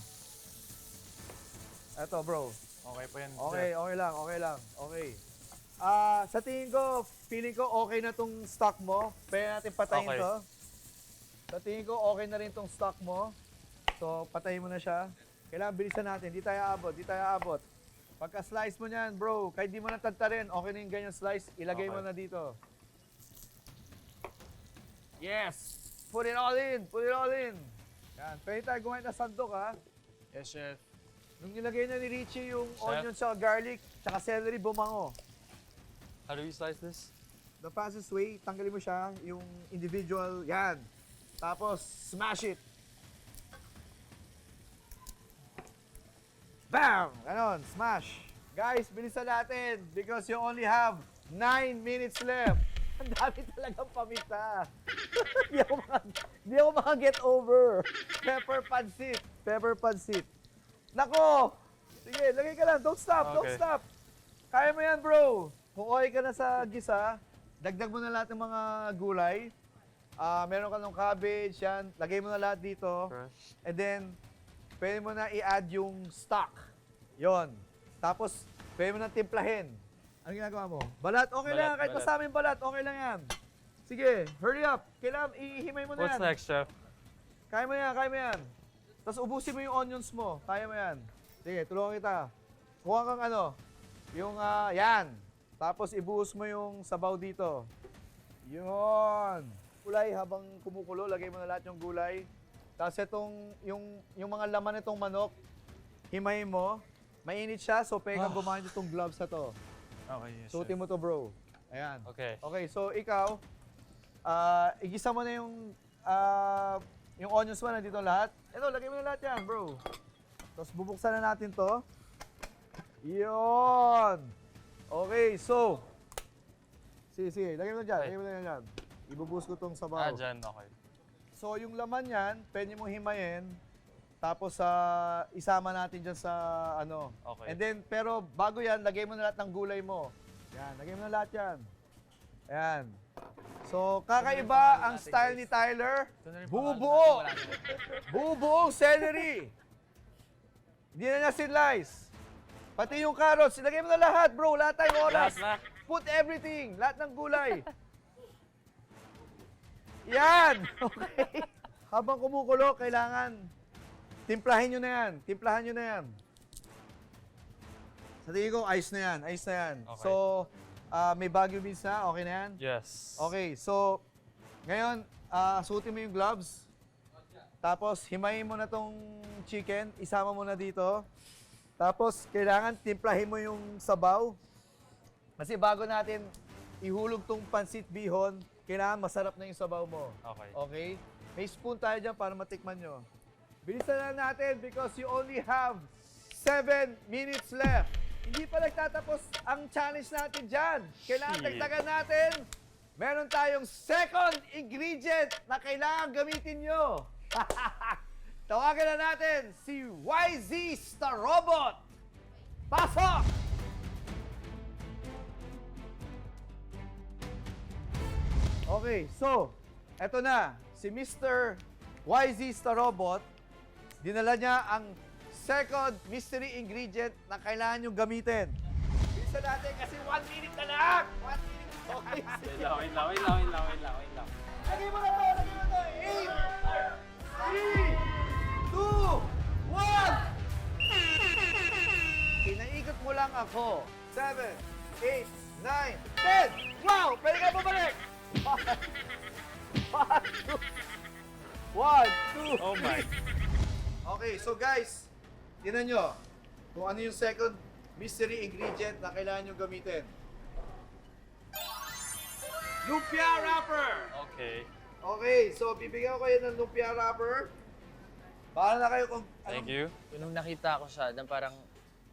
S1: Eto bro.
S5: Okay pa yan,
S1: Okay,
S5: chef.
S1: okay lang. Okay. Sa tingin ko, feeling ko okay na tong stock mo. Pwede natin patayin
S2: Okay.
S1: to. Sa tingin ko, okay na rin tong stock mo. So, patayin mo na siya. Kailangan bilisan natin. Di tayo abot. Pagka-slice mo niyan, bro, kahit di mo na tagtarin, okay na yung ganyan slice, ilagay mo
S2: Okay.
S1: na dito. Yes! Put it all in! Yan, pwede tayo gumawa ng sandok, ha?
S5: Yes, chef.
S1: Nung nilagay na ni Richie yung
S2: Chef?
S1: onion sa garlic, tsaka celery, bumango.
S2: How do we slice this?
S1: The fastest way, tanggalin mo siya, yung individual, yan. Tapos, smash it. Bam! Ganon, smash. Guys, bilisan natin because you only have 9 minutes left. Ang dami talagang paminta. Di ako maka-get over. Pepper pansit. Pepper pansit. Nako! Sige, lagay ka lang. Don't stop, don't
S2: Okay.
S1: stop. Kaya mo yan, bro. Kung okay ka na sa gisa, dagdag mo na lahat ng mga gulay. Meron ka ng cabbage, yan. Lagay mo na lahat dito. And then, pwede mo na i-add yung stock. Yon. Tapos, pwede mo na timplahin. Ano ginagawa mo? Balat, okay
S2: Balat,
S1: lang. Kahit
S2: balat.
S1: pasama yung balat, okay lang yan. Sige, hurry up. Kailangan, ihimay mo na
S2: What's
S1: yan.
S2: next, chef?
S1: Kaya mo yan, kaya mo yan. Tapos ubusin mo yung onions mo. Kaya mo yan. Sige, tulungan kita. Kuha kang ano, yung yan. Tapos ibuhos mo yung sabaw dito. Yun. Gulay, habang kumukulo, lagay mo na lahat yung gulay. Tapos itong, yung mga laman nitong manok, himay mo. Mainit siya, so pwede kang gumamit itong gloves na to.
S2: Okay, yes,
S1: Suotin mo to, bro. Ayan.
S2: Okay.
S1: Okay, so ikaw, igisa mo na yung onions mo nandito lahat. Ito, lagay mo na lahat yan, bro. Tapos bubuksan na natin to. Yun! Okay, so, sige, lagay mo na dyan, lagay mo na dyan. Ibubuhos ko tong sabaw.
S2: Dyan, okay.
S1: So, yung laman yan, pwede mo himayin. Tapos, isama natin dyan sa, ano.
S2: Okay.
S1: And then, pero bago yan, lagay mo na lahat ng gulay mo. Yan, lagay mo na lahat yan. Ayan. So, kakaiba ang style ni Tyler. Bubuo! Bubuong celery! Hindi na niya sinlice. Pati yung carrots, ilagay mo na lahat, bro. Lahat tayong oras.
S2: Lahat na.
S1: Put everything. Lahat ng gulay. Yan! Okay. Habang kumukulo, kailangan timplahin nyo na yan. Timplahan nyo na yan. Sa tingin ko, ayos na yan. Ayos na yan.
S2: Okay.
S1: So, may Baguio beans na. Okay na yan?
S2: Yes.
S1: Okay, so, ngayon, suotin mo yung gloves. Tapos, himayin mo na tong chicken. Isama mo na dito. Tapos, kailangan timplahin mo yung sabaw. Kasi bago natin ihulog tong pansit bihon, kailangan masarap na yung sabaw mo.
S2: Okay.
S1: Okay? May spoon tayo dyan para matikman nyo. Bilisan na natin because you only have 7 minutes left. Hindi pa nagtatapos ang challenge natin dyan. Kailangan
S2: Shit.
S1: dagdagan natin. Meron tayong second ingredient na kailangan gamitin nyo. Tawagan na natin si YZ Star Robot. Pasok! Okay, so, eto na. Si Mr. YZ Star Robot, dinala niya ang second mystery ingredient na kailangan nyo gamitin. Bilisan natin kasi 1 minute na lang! 1 minute. Okay, sige.
S2: Wait lang.
S1: Lagay mo na to! Lagay mo na to! 8, 3, 2, 1! Pinaikot mo lang ako. 7, 8, 9, 10! Wow! Pwede ka bumalik! 1, 2,
S2: Oh my.
S1: Okay, so guys, tinan nyo kung ano yung second mystery ingredient na kailangan nyo gamitin. Lumpia wrapper!
S2: Okay.
S1: Okay, so bibigyan ko kayo ng lumpia wrapper. Bahala na kayo kung
S2: Thank you.
S3: Nung nakita ko siya, na parang,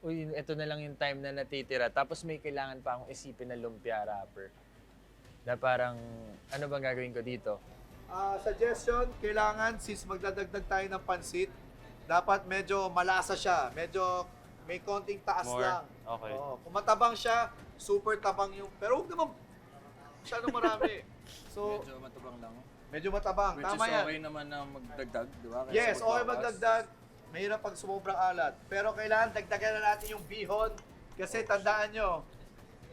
S3: uy, ito na lang yung time na natitira. Tapos may kailangan pa akong isipin na lumpia wrapper. Na parang, ano bang gagawin ko dito?
S1: Suggestion, kailangan since magdadagdag tayo ng pansit, dapat medyo malasa siya. Medyo may konting taas
S2: More?
S1: lang.
S2: Okay.
S1: Oo, kung matabang siya, super tabang yung... Pero huwag naman masyadong marami. So,
S5: Medyo matabang lang.
S1: medyo matabang.
S5: Which
S1: Tama
S5: is
S1: yan.
S5: okay naman na magdagdag, di ba? Kaysa
S1: Yes, okay
S5: magbawas.
S1: magdagdag. Mahirap pag sumubrang alat. Pero kailangan dagdagan na natin yung bihon. Kasi tandaan nyo,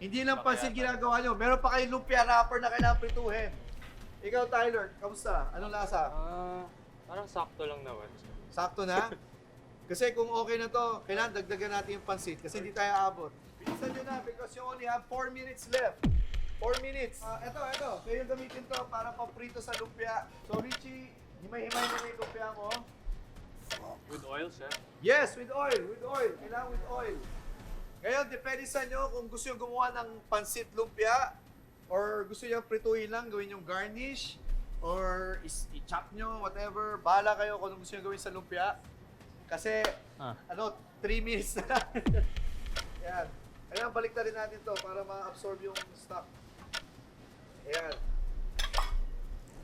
S1: hindi lang pansit ginagawa nyo. Meron pa kayong lumpia wrapper na kailangan prituhin. Ikaw, Tyler, kamusta? Anong lasa?
S2: Parang sakto lang naman.
S1: Sakto na? Kasi kung okay na to, kailangan dagdagan natin yung pansit kasi hindi tayo aabot. Bilisan nyo na because you only have 4 minutes left. 4 minutes. Eto. Kayo yung gamitin to para paprito sa lumpia. So, Richie, himay-himay mo na yung lumpia mo.
S2: With oil, chef?
S1: Yes, with oil. With oil. Kailangan with oil. Ngayon, depende sa nyo kung gusto nyo gumawa ng pansit lumpia or gusto nyo prituhin lang, gawin yung garnish or i-chop nyo, whatever. Bahala kayo kung ano gusto nyo gawin sa lumpia. Kasi, 3 minutes na lang. Yan. Kailangan balik na rin natin to para ma-absorb yung stock. Ayan.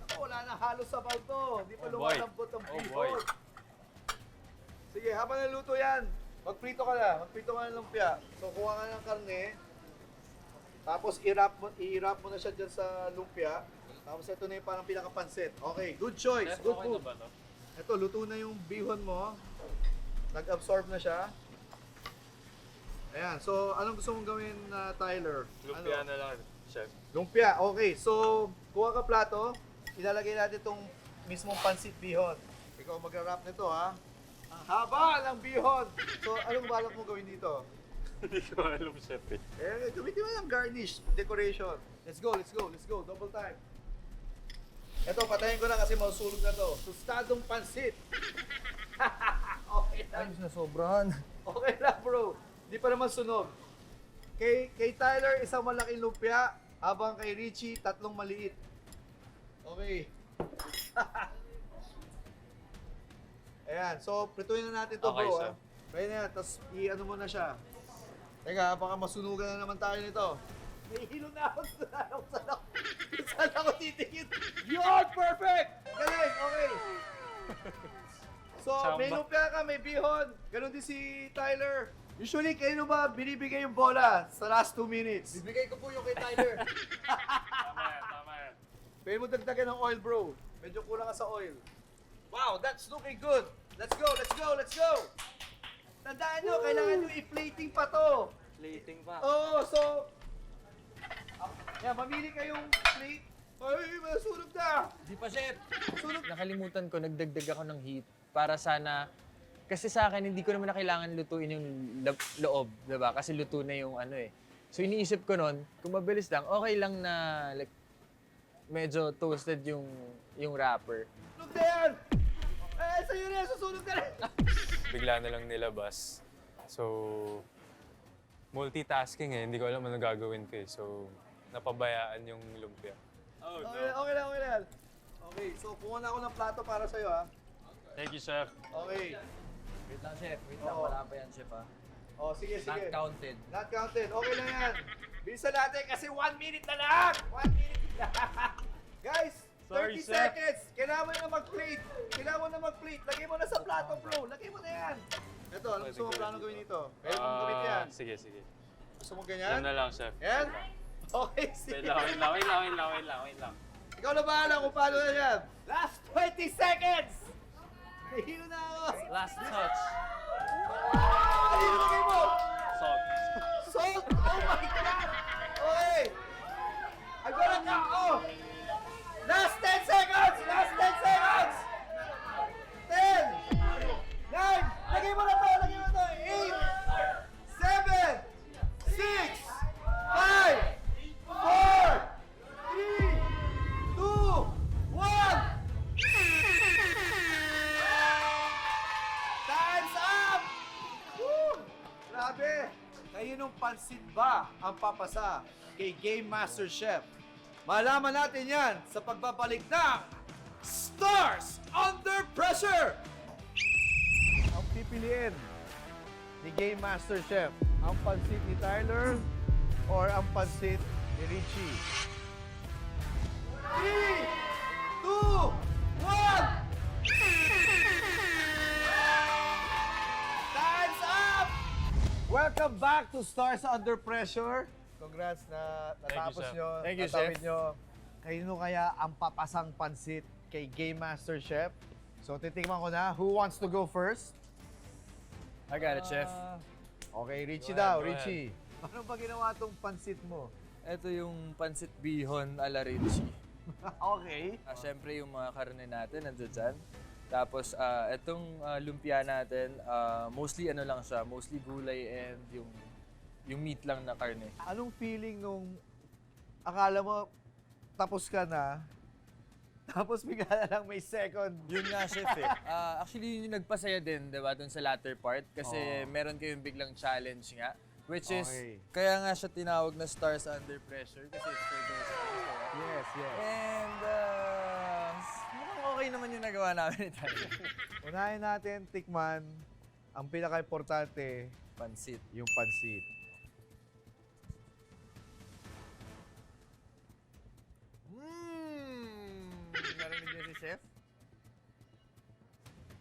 S1: Ako, wala na halos sabaw to. Hindi pa
S2: Oh, boy.
S1: lumalambot ang
S2: Oh,
S1: bihon.
S2: boy.
S1: Sige, habang naluto yan, magprito ka na. Magprito ka ng lumpia. So, kuha ka ng karne. Tapos, i-wrap mo na siya dyan sa lumpia. Tapos, ito na yung parang pinakapansit. Okay, good choice.
S2: Chef,
S1: Good
S2: okay
S1: food.
S2: na ba to?
S1: Ito, luto na yung bihon mo. Nag-absorb na siya. Ayan, so anong gusto mong gawin na Tyler?
S2: Lumpia
S1: Ano?
S2: na lang, chef.
S1: Lumpia, okay. So, kuha ka plato. Ilalagay natin itong mismong pansit bihon. Ikaw magra-wrap nito ha. Ang haba ng bihon. So, anong balak mo gawin dito?
S2: Hindi ko alam, chef eh.
S1: Gamitin mo ng garnish, decoration. Let's go, let's go, let's go. Double time. Ito, patayin ko na kasi mausulog na to. Sustadong pansit. Okay lang.
S5: Ayos na sobrahan.
S1: Okay lang, bro. Di pa naman sunog. Kay Tyler, isang malaking lumpia. Habang kay Richie, 3 maliit. Okay. Ayan. So, prituin na natin to,
S2: Okay,
S1: bro.
S2: sir.
S1: Kaya na yan. Tapos, i-ano mo na siya. Teka, baka masunugan na naman tayo nito. Nahihilo na ako. Saan ako titingin? Yun! Perfect! Galing! Okay. So, may
S2: Samba.
S1: lumpia ka, may bihon. Ganon din si Tyler. Usually, kayo ba binibigay yung bola sa last 2 minutes?
S5: Bibigay ko po yung kay Tyler.
S2: Tama yan, tama yan.
S1: Pwede mo dagdagan ng oil, bro. Medyo kulang ka sa oil. Wow, that's looking good. Let's go, let's go, let's go. Tandaan nyo, kailangan nyo i-plating pa to.
S2: Plating pa.
S1: Oo, so... Yan, mamili kayong plate. Ay, masunog na.
S5: Di pa, chef.
S1: Sunog.
S3: Nakalimutan ko, nagdagdag ako ng heat para sana, kasi sa akin, hindi ko naman na kailangan lutuin yung loob, diba? Kasi luto na yung ano eh. So iniisip ko nun, kung mabilis lang, okay lang na like, medyo toasted yung wrapper.
S1: Sunog na yan. Eh, sa'yo na yan, susunog na rin.
S2: Bigla na lang nilabas. So, multitasking eh. Hindi ko alam ano gagawin ko eh. So, napabayaan yung lumpia. Oh,
S1: Okay, okay lang, okay lang. Okay, so kuha na ako ng plato para sa'yo, ha.
S2: Thank you, chef.
S1: Okay.
S5: Wait lang, chef. Wait lang.
S1: Oo.
S5: Wala pa yan, chef, ha?
S1: Oh, sige,
S5: Not
S1: sige.
S5: counted.
S1: Not counted. Okay lang yan. Bilisan natin kasi 1 minute na lang. 1 minute na lang. Guys, 30
S2: Sorry, chef.
S1: seconds. Kailangan mo na mag-plate. Kailangan mo na mag-plate. Lagay mo na sa plato, bro. Lagay mo na yan. Ito, ano gusto mo plano gawin dito? Pwede mong gawin yan.
S2: Sige, sige.
S1: Gusto mo
S2: Yan
S1: ganyan?
S2: na lang, chef.
S1: Yan? Okay, sige.
S2: Wait lang, wait lang, wait lang, wait lang, wait lang, wait lang.
S1: Ikaw na bahala kung paano na yan. Last 20 seconds! Nahihilo na ako.
S2: Last touch.
S1: Ano yung lagay mo?
S2: Salt.
S1: Salt! Oh my God! Okay! I'm gonna count! Oh! Last 10 seconds! Last 10 seconds! 10! 9! Lagay mo na to! Lagay mo na to! 8! 7! 6! 5! 4! 3! 2! 1! Time's up! Woo! Grabe! Kayo nung pansit ba ang papasa kay Game Master Chef? Malaman natin yan sa pagbabalik ng Stars Under Pressure! Ang pipiliin ni Game Master Chef, ang pansit ni Tyler or ang pansit ni Richie? 3, 2, 1! Time's up! Welcome back to Stars Under Pressure. Congrats na natapos
S2: Chef.
S1: nyo.
S3: Thank you,
S1: natawid
S3: Chef.
S1: nyo. Kayo kaya ang papasang pansit kay Game Master Chef? So titingnan ko na. Who wants to go first?
S3: I got it, chef.
S1: Okay, Richie
S2: Go ahead,
S1: daw.
S2: go ahead.
S1: Richie. Ano ba ginawa tong pansit mo?
S3: Ito yung pancit bihon ala Richie.
S1: Okay.
S3: Siyempre yung mga karne natin nandiyan dyan. Tapos itong lumpia natin, mostly ano lang siya, mostly gulay and yung meat lang na karne.
S1: Anong feeling nung akala mo tapos ka na, tapos bigla na lang may second?
S3: Yun nga, chef eh. Actually, yun yung nagpasaya din, di ba, dun sa latter part. Kasi meron kayong biglang challenge nga. Which is,
S1: Okay.
S3: kaya nga siya tinawag na Stars Under Pressure. Kasi it's for those guys.
S1: Yes, yes.
S3: And, mukhang okay naman yung nagawa namin ni Tyler.
S1: Unahin natin tikman ang pinaka-importante,
S3: Pansit.
S1: yung pansit.
S5: Chef.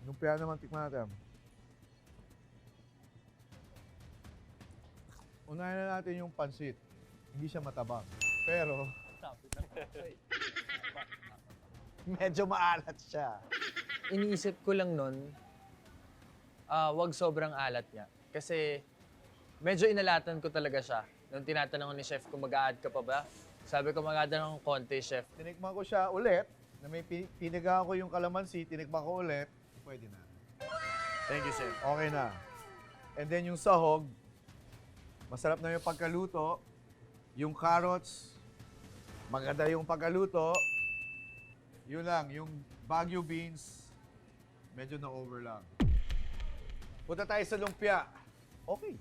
S6: Lumpia naman, tikman natin. Unahin na natin yung pansit. Hindi siya matabang. Pero, medyo maalat siya.
S3: Iniisip ko lang nun, wag sobrang alat niya. Kasi medyo inalatan ko talaga siya. Nung tinatanong ko ni Chef kung mag-a-add ka pa ba, sabi ko mag-a-add ng konti, Chef.
S6: Tinikman ko siya ulit, na may pinigaan ko yung kalamansi, tinikman ko ulit, pwede na.
S5: Thank you, Chef.
S6: Okay na. And then yung sahog, masarap na yung pagkaluto. Yung carrots, maganda yung pagkaluto. Yun lang, yung Baguio beans, medyo na-over lang. Punta tayo sa lumpia. Okay.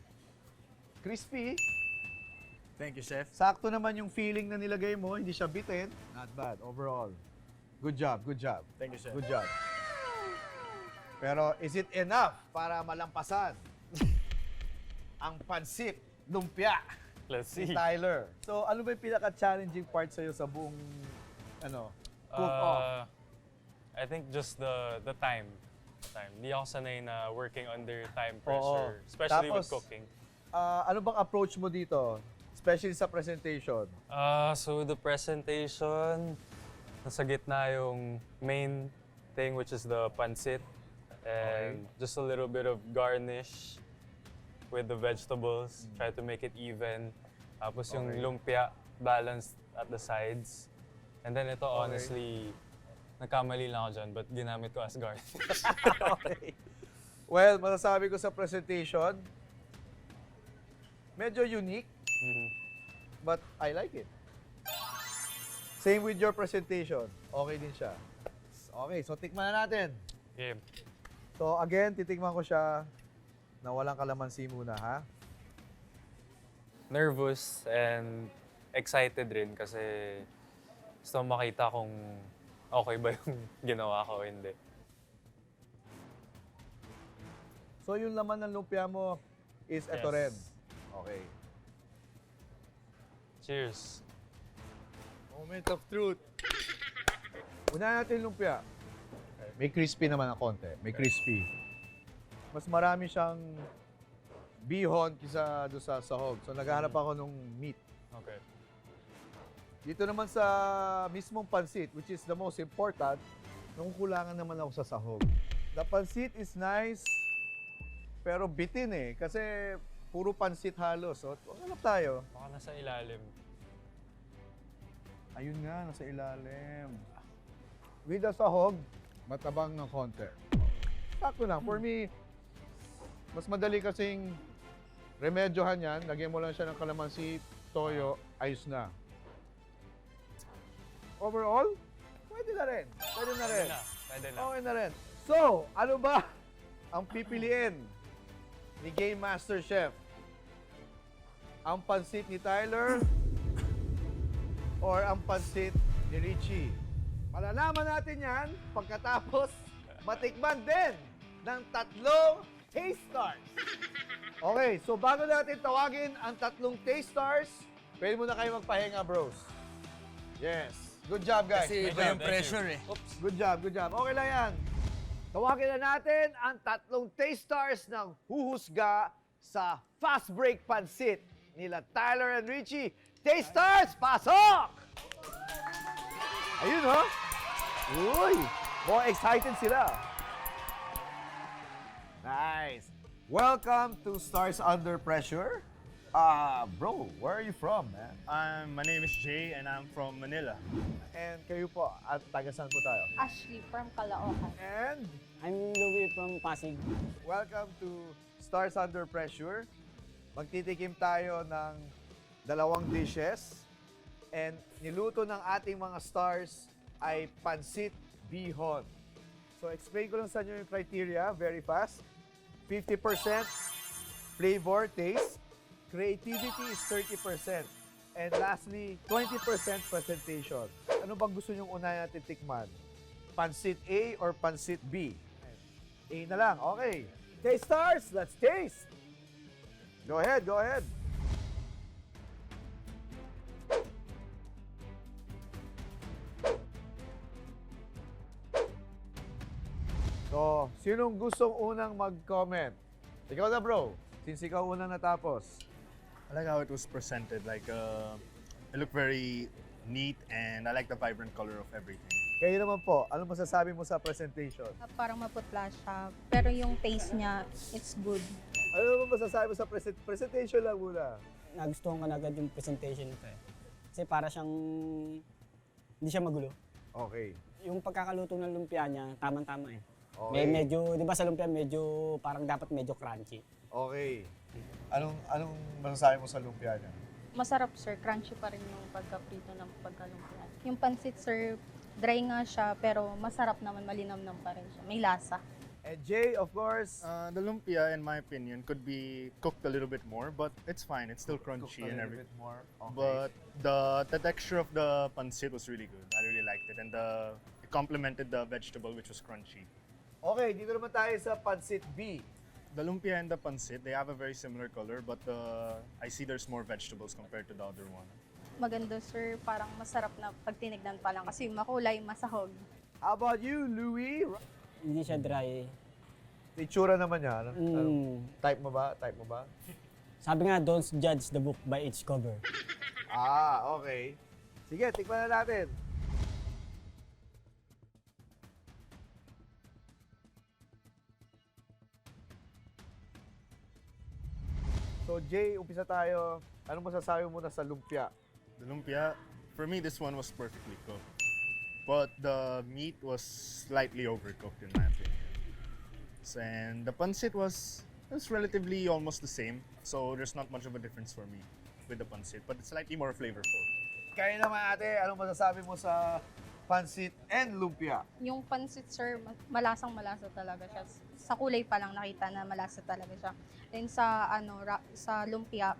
S6: Crispy.
S5: Thank you, Chef.
S6: Sakto naman yung feeling na nilagay mo, hindi siya bitin. Not bad, overall. Good job, good job.
S5: Thank you, Chef.
S6: Good job. Pero is it enough para malampasan ang pansit lumpia
S2: Let's
S6: ni
S2: see.
S6: Tyler? So, ano ba yung pinaka-challenging part sa'yo sa buong cook-off?
S2: I think just the time. Di ako sanay na working under time pressure, especially with
S6: Tapos,
S2: cooking.
S6: Ano bang approach mo dito? Especially sa presentation.
S2: So the presentation, nasa gitna yung main thing, which is the pancit. And just a little bit of garnish with the vegetables. Try to make it even. Tapos yung lumpia, balanced at the sides. And then ito, honestly, nagkamali lang ako dyan, but ginamit ko as garnish.
S6: Okay. Well, masasabi ko sa presentation, medyo unique, but I like it. Same with your presentation. Okay din siya. Okay, so tikman na natin.
S2: Game.
S6: So again, titikman ko siya na walang kalamansi muna, ha?
S2: Nervous and excited rin kasi gusto makita kung okay ba yung ginawa ko o hindi.
S6: So yung laman ng lumpia mo is ito
S2: Yes.
S6: rin. Okay.
S2: Cheers.
S6: Moment of truth. Una natin yung lumpia. May crispy naman na konti. May crispy. Mas marami siyang bihon kisa doon sa sahog. So naghahanap ako ng meat.
S2: Okay.
S6: Dito naman sa mismong pansit, which is the most important, kulangan naman ako sa sahog. The pansit is nice, pero bitin eh. Kasi puro pansit halos. So, hanap tayo.
S2: Baka nasa ilalim.
S6: Ayun nga, nasa ilalim. With the sahog, matabang ng konti. Sakto lang. For me, mas madali kasing remedyohan yan. Lagyan mo lang siya ng kalamansi, toyo, ayos na. Overall, pwede na rin. Pwede na rin.
S2: Pwede na.
S6: Okay na rin. So, ano ba ang pipiliin ni Game Master Chef? Ang pansit ni Tyler or ang pansit ni Richie? Malalaman natin yan pagkatapos matikman din ng 3 taste stars. Okay, so bago natin tawagin ang 3 taste stars, pwede muna kayo magpahinga, bros. Yes. Good job, guys.
S5: Kasi
S2: Good
S5: iba
S2: job,
S5: yung
S2: thank
S5: pressure
S2: you.
S5: eh.
S6: Good job, good job. Okay lang yan. Tawagin na natin ang 3 taste stars ng huhusga sa Fast Break Pansit nila Tyler and Richie. Taste stars, pasok! Ayun, ha? Uy! More excited sila. Nice. Welcome to Stars Under Pressure. Bro, where are you from, man?
S7: My name is Jay and I'm from Manila.
S6: And kayo po, at taga-saan po tayo?
S8: Ashley from Caloocan.
S6: And
S9: I'm Louie from Pasig.
S6: welcome to Stars Under Pressure. Magtitikim tayo ng 2 dishes. And niluto ng ating mga stars ay pansit bihon. So explain ko lang sa inyo yung criteria very fast. 50% flavor, taste. Creativity is 30%. And lastly, 20% presentation. Ano bang gusto nyong unahin natin tikman? Pansit A or pansit B? A na lang. Okay. Taste stars, let's taste. Go ahead, go ahead. Sinong gustong unang mag-comment? Ikaw na, bro. Since ikaw unang natapos.
S7: I like how it was presented. Like, it looked very neat, and I like the vibrant color of everything.
S6: Kayo naman po, ano masasabi mo sa presentation?
S8: Parang maputla siya. Pero yung taste niya, it's good.
S6: Ano naman masasabi mo sa presentation lang muna?
S9: Nagustuhan ko na agad yung presentation nito eh. Kasi para siyang hindi siya magulo.
S6: Okay.
S9: Yung pagkakaluto ng lumpia niya, tamang-tama eh.
S6: Okay.
S9: Medyo, di ba sa lumpia, medyo parang dapat medyo crunchy.
S6: Okay. Anong masasabi mo sa lumpia niya?
S8: Masarap, sir. Crunchy pa rin yung pagka-prito ng pagkalumpia. Yung pansit, sir, dry nga siya, pero masarap naman, malinamnam pa rin siya. May lasa.
S6: And Jay, of course,
S7: The lumpia, in my opinion, could be cooked a little bit more, but it's fine. It's still
S6: cooked
S7: crunchy
S6: a
S7: and
S6: little
S7: everything.
S6: bit more. Okay.
S7: But the texture of the pancit was really good. I really liked it, and it complemented the vegetable, which was crunchy.
S6: Okay, dito naman tayo sa Pansit B.
S7: The lumpia and the pancit, they have a very similar color, but I see there's more vegetables compared to the other one.
S8: Maganda, sir. Parang masarap na pag tinignan pa lang kasi makulay, masahog.
S6: How about you, Louie?
S9: Hindi siya dry.
S6: Itsura naman niya. Type mo ba?
S9: Sabi nga, don't judge the book by its cover.
S6: Okay. Sige, tikman na natin. So Jay, umpisa tayo. Anong masasabi mo na sa lumpia?
S7: The lumpia, for me, this one was perfectly cooked. But the meat was slightly overcooked, in my opinion. And the pancit was relatively almost the same. So there's not much of a difference for me with the pancit, but it's slightly more flavorful.
S6: Kaya naman ate, anong masasabi mo sa pansit and lumpia?
S8: Yung pansit, sir, malasang-malasa talaga siya. Sa kulay pa lang nakita na malasa talaga siya. Then sa sa lumpia,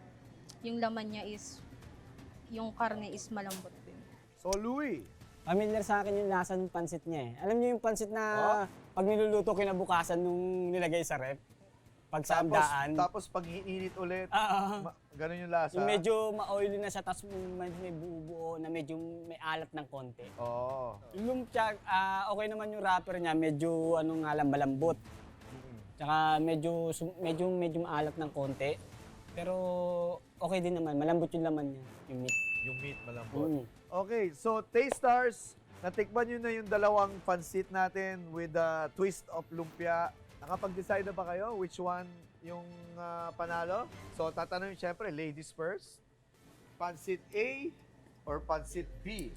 S8: yung laman niya is yung karne is malambot din.
S6: So Louie,
S9: Familiar sa akin yung lasa ng pansit niya eh. Alam niyo yung pansit na pag niluluto kinabukasan nung nilagay sa ref? Pag sa amdaan.
S6: tapos pag iinit ulit, ganun yung lasa.
S9: Yung medyo ma-oily na siya, tapos may buo na medyo may alat ng konti.
S6: Oo.
S9: Yung lumpia, okay naman yung wrapper niya, medyo malambot. Tsaka medyo maalat ng konti. Pero okay din naman, malambot yung laman niya, yung meat.
S6: Yung meat malambot. Okay, so taste stars, natikman nyo na yung dalawang pansit natin with the twist of lumpia. Nakapag-decide na ba kayo which one yung panalo? So tatanungin syempre, ladies first. Pansit A or pansit B?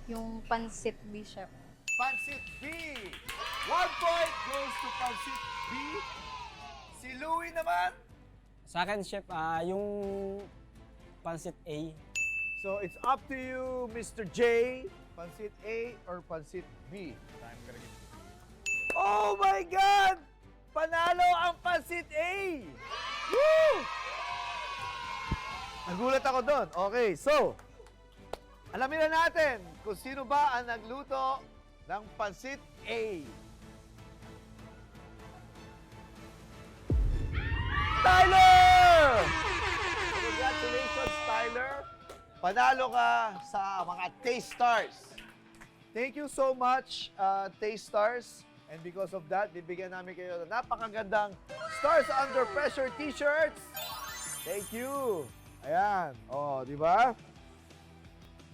S8: Yung pansit B, chef.
S6: Pansit B! 1 point goes to pansit B. Si Louie naman.
S9: Sa akin, chef, yung pansit A.
S6: So it's up to you, Mr. J. Pansit A or pansit B?
S7: I'm gonna give it to you.
S6: Oh my God! Panalo ang pansit A! Woo! Nagulat ako doon. Okay, so, alamin na natin kung sino ba ang nagluto ng pansit A. Tyler! Congratulations, Tyler! Panalo ka sa mga Taste Stars. Thank you so much, Taste Stars. And because of that, bibigyan namin kayo ng napakagandang Stars Under Pressure t-shirts. Thank you. Ayan. Oh, di ba?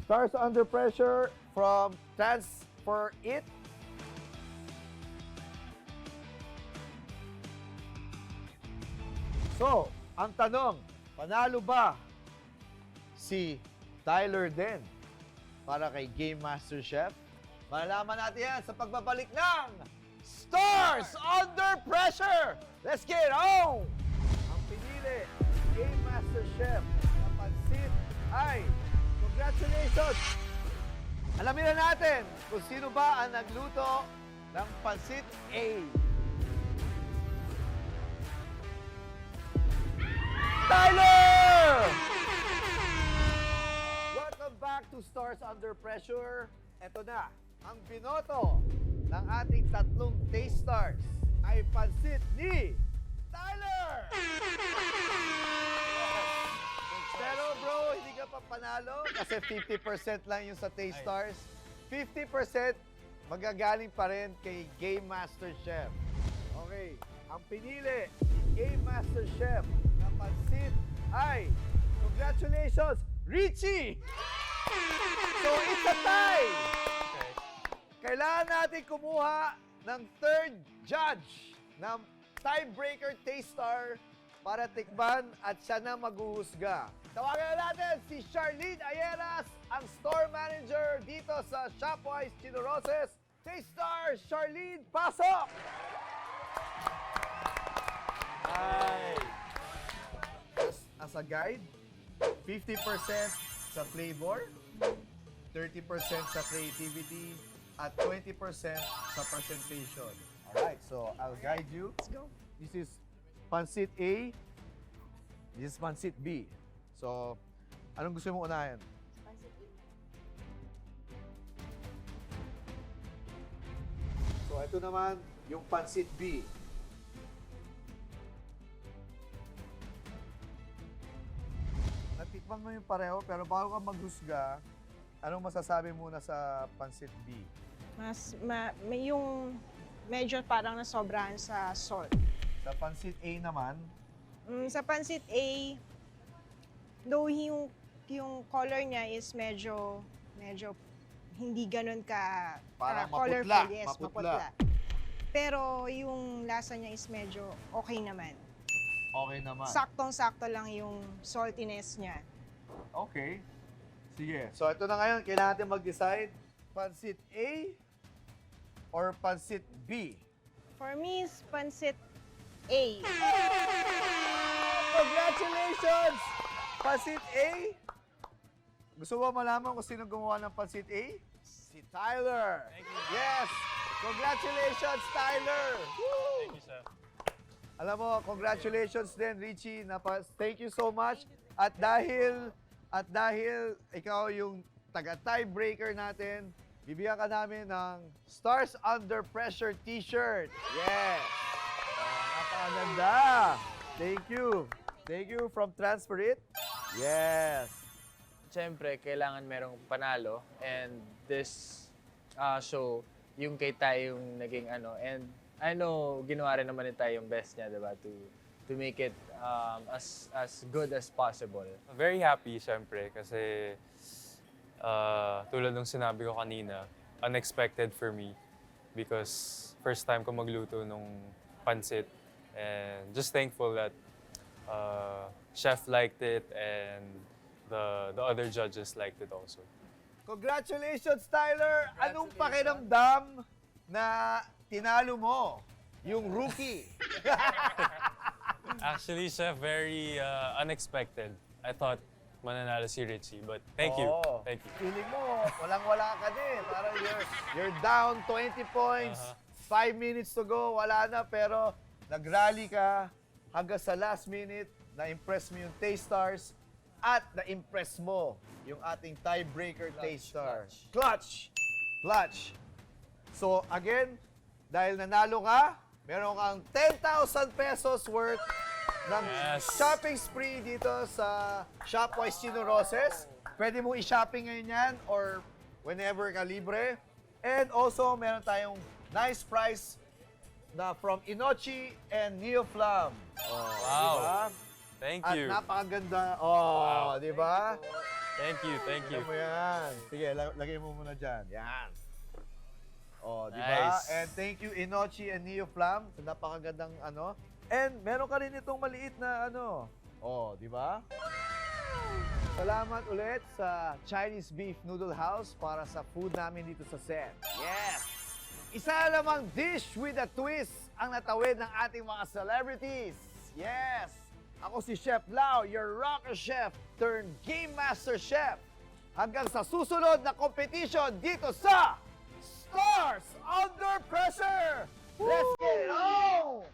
S6: Stars Under Pressure from Transfer It. So, ang tanong, panalo ba si Tyler din para kay Game Master Chef? Malalaman natin yan sa pagbabalik ng Stars Under Pressure! Let's get on! Ang pinili ng Game Master Chef na pansit ay congratulations! Alamin na natin kung sino ba ang nagluto ng pansit A. Tyler! Welcome back to Stars Under Pressure. Ito na, ang binoto ng ating tatlong Taste Stars ay pansit ni Tyler! Pero bro, hindi ka pa panalo kasi 50% lang yung sa Taste Stars. 50% magagaling pa rin kay Game Master Chef. Okay. Ang pinili ni Game Master Chef na pansit ay, congratulations, Richie! So, it's a tie! Kailangan natin kumuha ng third judge ng tiebreaker taster para tikman at siya na maghuhusga. Tawagan na natin si Charlene Ayeras, ang store manager dito sa Shopwise Chinuroses. Taster Charlene, pasok! Hi! As a guide, 50% sa flavor, 30% sa creativity, at 20% sa presentation. Alright, so I'll guide you. Let's go. This is Pansit A. This is Pansit B. So, anong gusto mo unahin? So, ito naman yung Pansit B. Natikman mo yung pareho, pero bago ka maghusga, anong masasabi muna sa Pansit B?
S10: May yung medyo parang nasobrahan sa salt.
S6: Sa Pansit A naman,
S10: Sa Pansit A, though yung color niya is medyo hindi ganun ka
S6: Parang
S10: colorful.
S6: maputla,
S10: Yes,
S6: maputla.
S10: Pero yung lasa niya is medyo okay naman.
S6: okay naman.
S10: Saktong-sakto lang yung saltiness niya.
S6: Okay. Sige. So, ito na ngayon. Kailangan natin mag-decide. Pansit A or Pansit B?
S10: For me, is Pansit A.
S6: Congratulations! Pansit A? Gusto mo malaman kung sino gumawa ng Pansit A? Si Tyler. Yes! Congratulations, Tyler! Woo!
S2: Thank you, Chef.
S6: Alam mo, congratulations din, Richie. Thank you so much. At dahil ikaw yung taga-tiebreaker natin, bibigyan ka namin ng Stars Under Pressure t-shirt. Yes! Napakaganda! Thank you. Thank you from Transfer It. Yes!
S3: Siyempre, kailangan merong panalo. And this show, yung kay Tay yung naging ano. And I know, ginawa rin naman ni Tay yung best niya, diba? To make it as good as possible.
S2: Very happy, syempre, kasi tulad ng sinabi ko kanina, unexpected for me because first time ko magluto nung pansit and just thankful that chef liked it and the other judges liked it also.
S6: Congratulations, Tyler! Anong pakiramdam na tinalo mo yung rookie?
S2: Actually, chef, very unexpected. I thought mananalo si Richie, but thank you.
S6: Oo.
S2: Thank you.
S6: Feeling mo, walang-wala ka din. Parang you're down 20 points, 5 minutes to go, wala na, pero nag-rally ka hanggang sa last minute, na-impress mo yung Taste-Stars, at na-impress mo yung ating tiebreaker Taste-Star. Clutch! Clutch! So, again, dahil nanalo ka, meron kang 10,000 pesos worth ng shopping spree dito sa Shopwise Chinuroses. Pwede mo i-shopping ngayon yan or whenever ka libre. And also, meron tayong nice prize na from Inochi and Neoflam. Oh,
S2: Wow.
S6: Diba?
S2: Thank
S6: At
S2: you.
S6: napakaganda. Oh, di ba?
S2: Thank you. Thank you.
S6: Alam mo yan. Sige, lagay mo muna dyan. Yan. Oh, di ba?
S2: Nice.
S6: And thank you, Inochi and Neoflam, sa napakagandang ano. And meron ka rin itong maliit na ano. Oh, di ba? Salamat ulit sa Chinese Beef Noodle House para sa food namin dito sa set. Yes! Isa lamang dish with a twist ang natawid ng ating mga celebrities. Yes! Ako si Chef Lau, your rocker chef turned game master chef. Hanggang sa susunod na competition dito sa Stars Under Pressure! Let's get it on!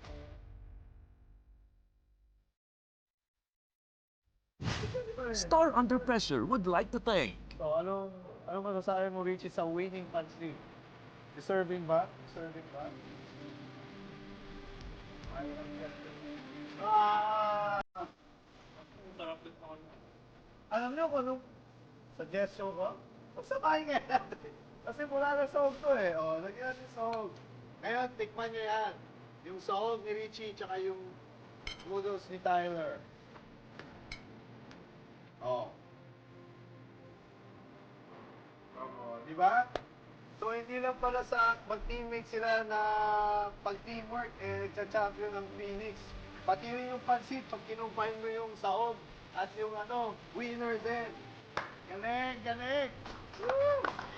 S4: Star Under Pressure would like to thank
S6: So, anong masasabi mo, Richie, sa winning pansit? Deserving ba? Deserving ba? Alam niyo kung anong suggestion ko? Pagsamahin nga natin. Kasi mula na sahog to eh. O, lagyan natin sahog. Ngayon, tikman niyo yan. Yung sahog ni Richie, tsaka yung noodles ni Tyler. Oh. Di ba? So, hindi lang pala sa mag-teammate sila na pag-teamwork, nagcha-champion ng Phoenix. Pati rin yung pansit, pag kinumpahin mo yung sahog at yung winner din. Galing, galing! Woo!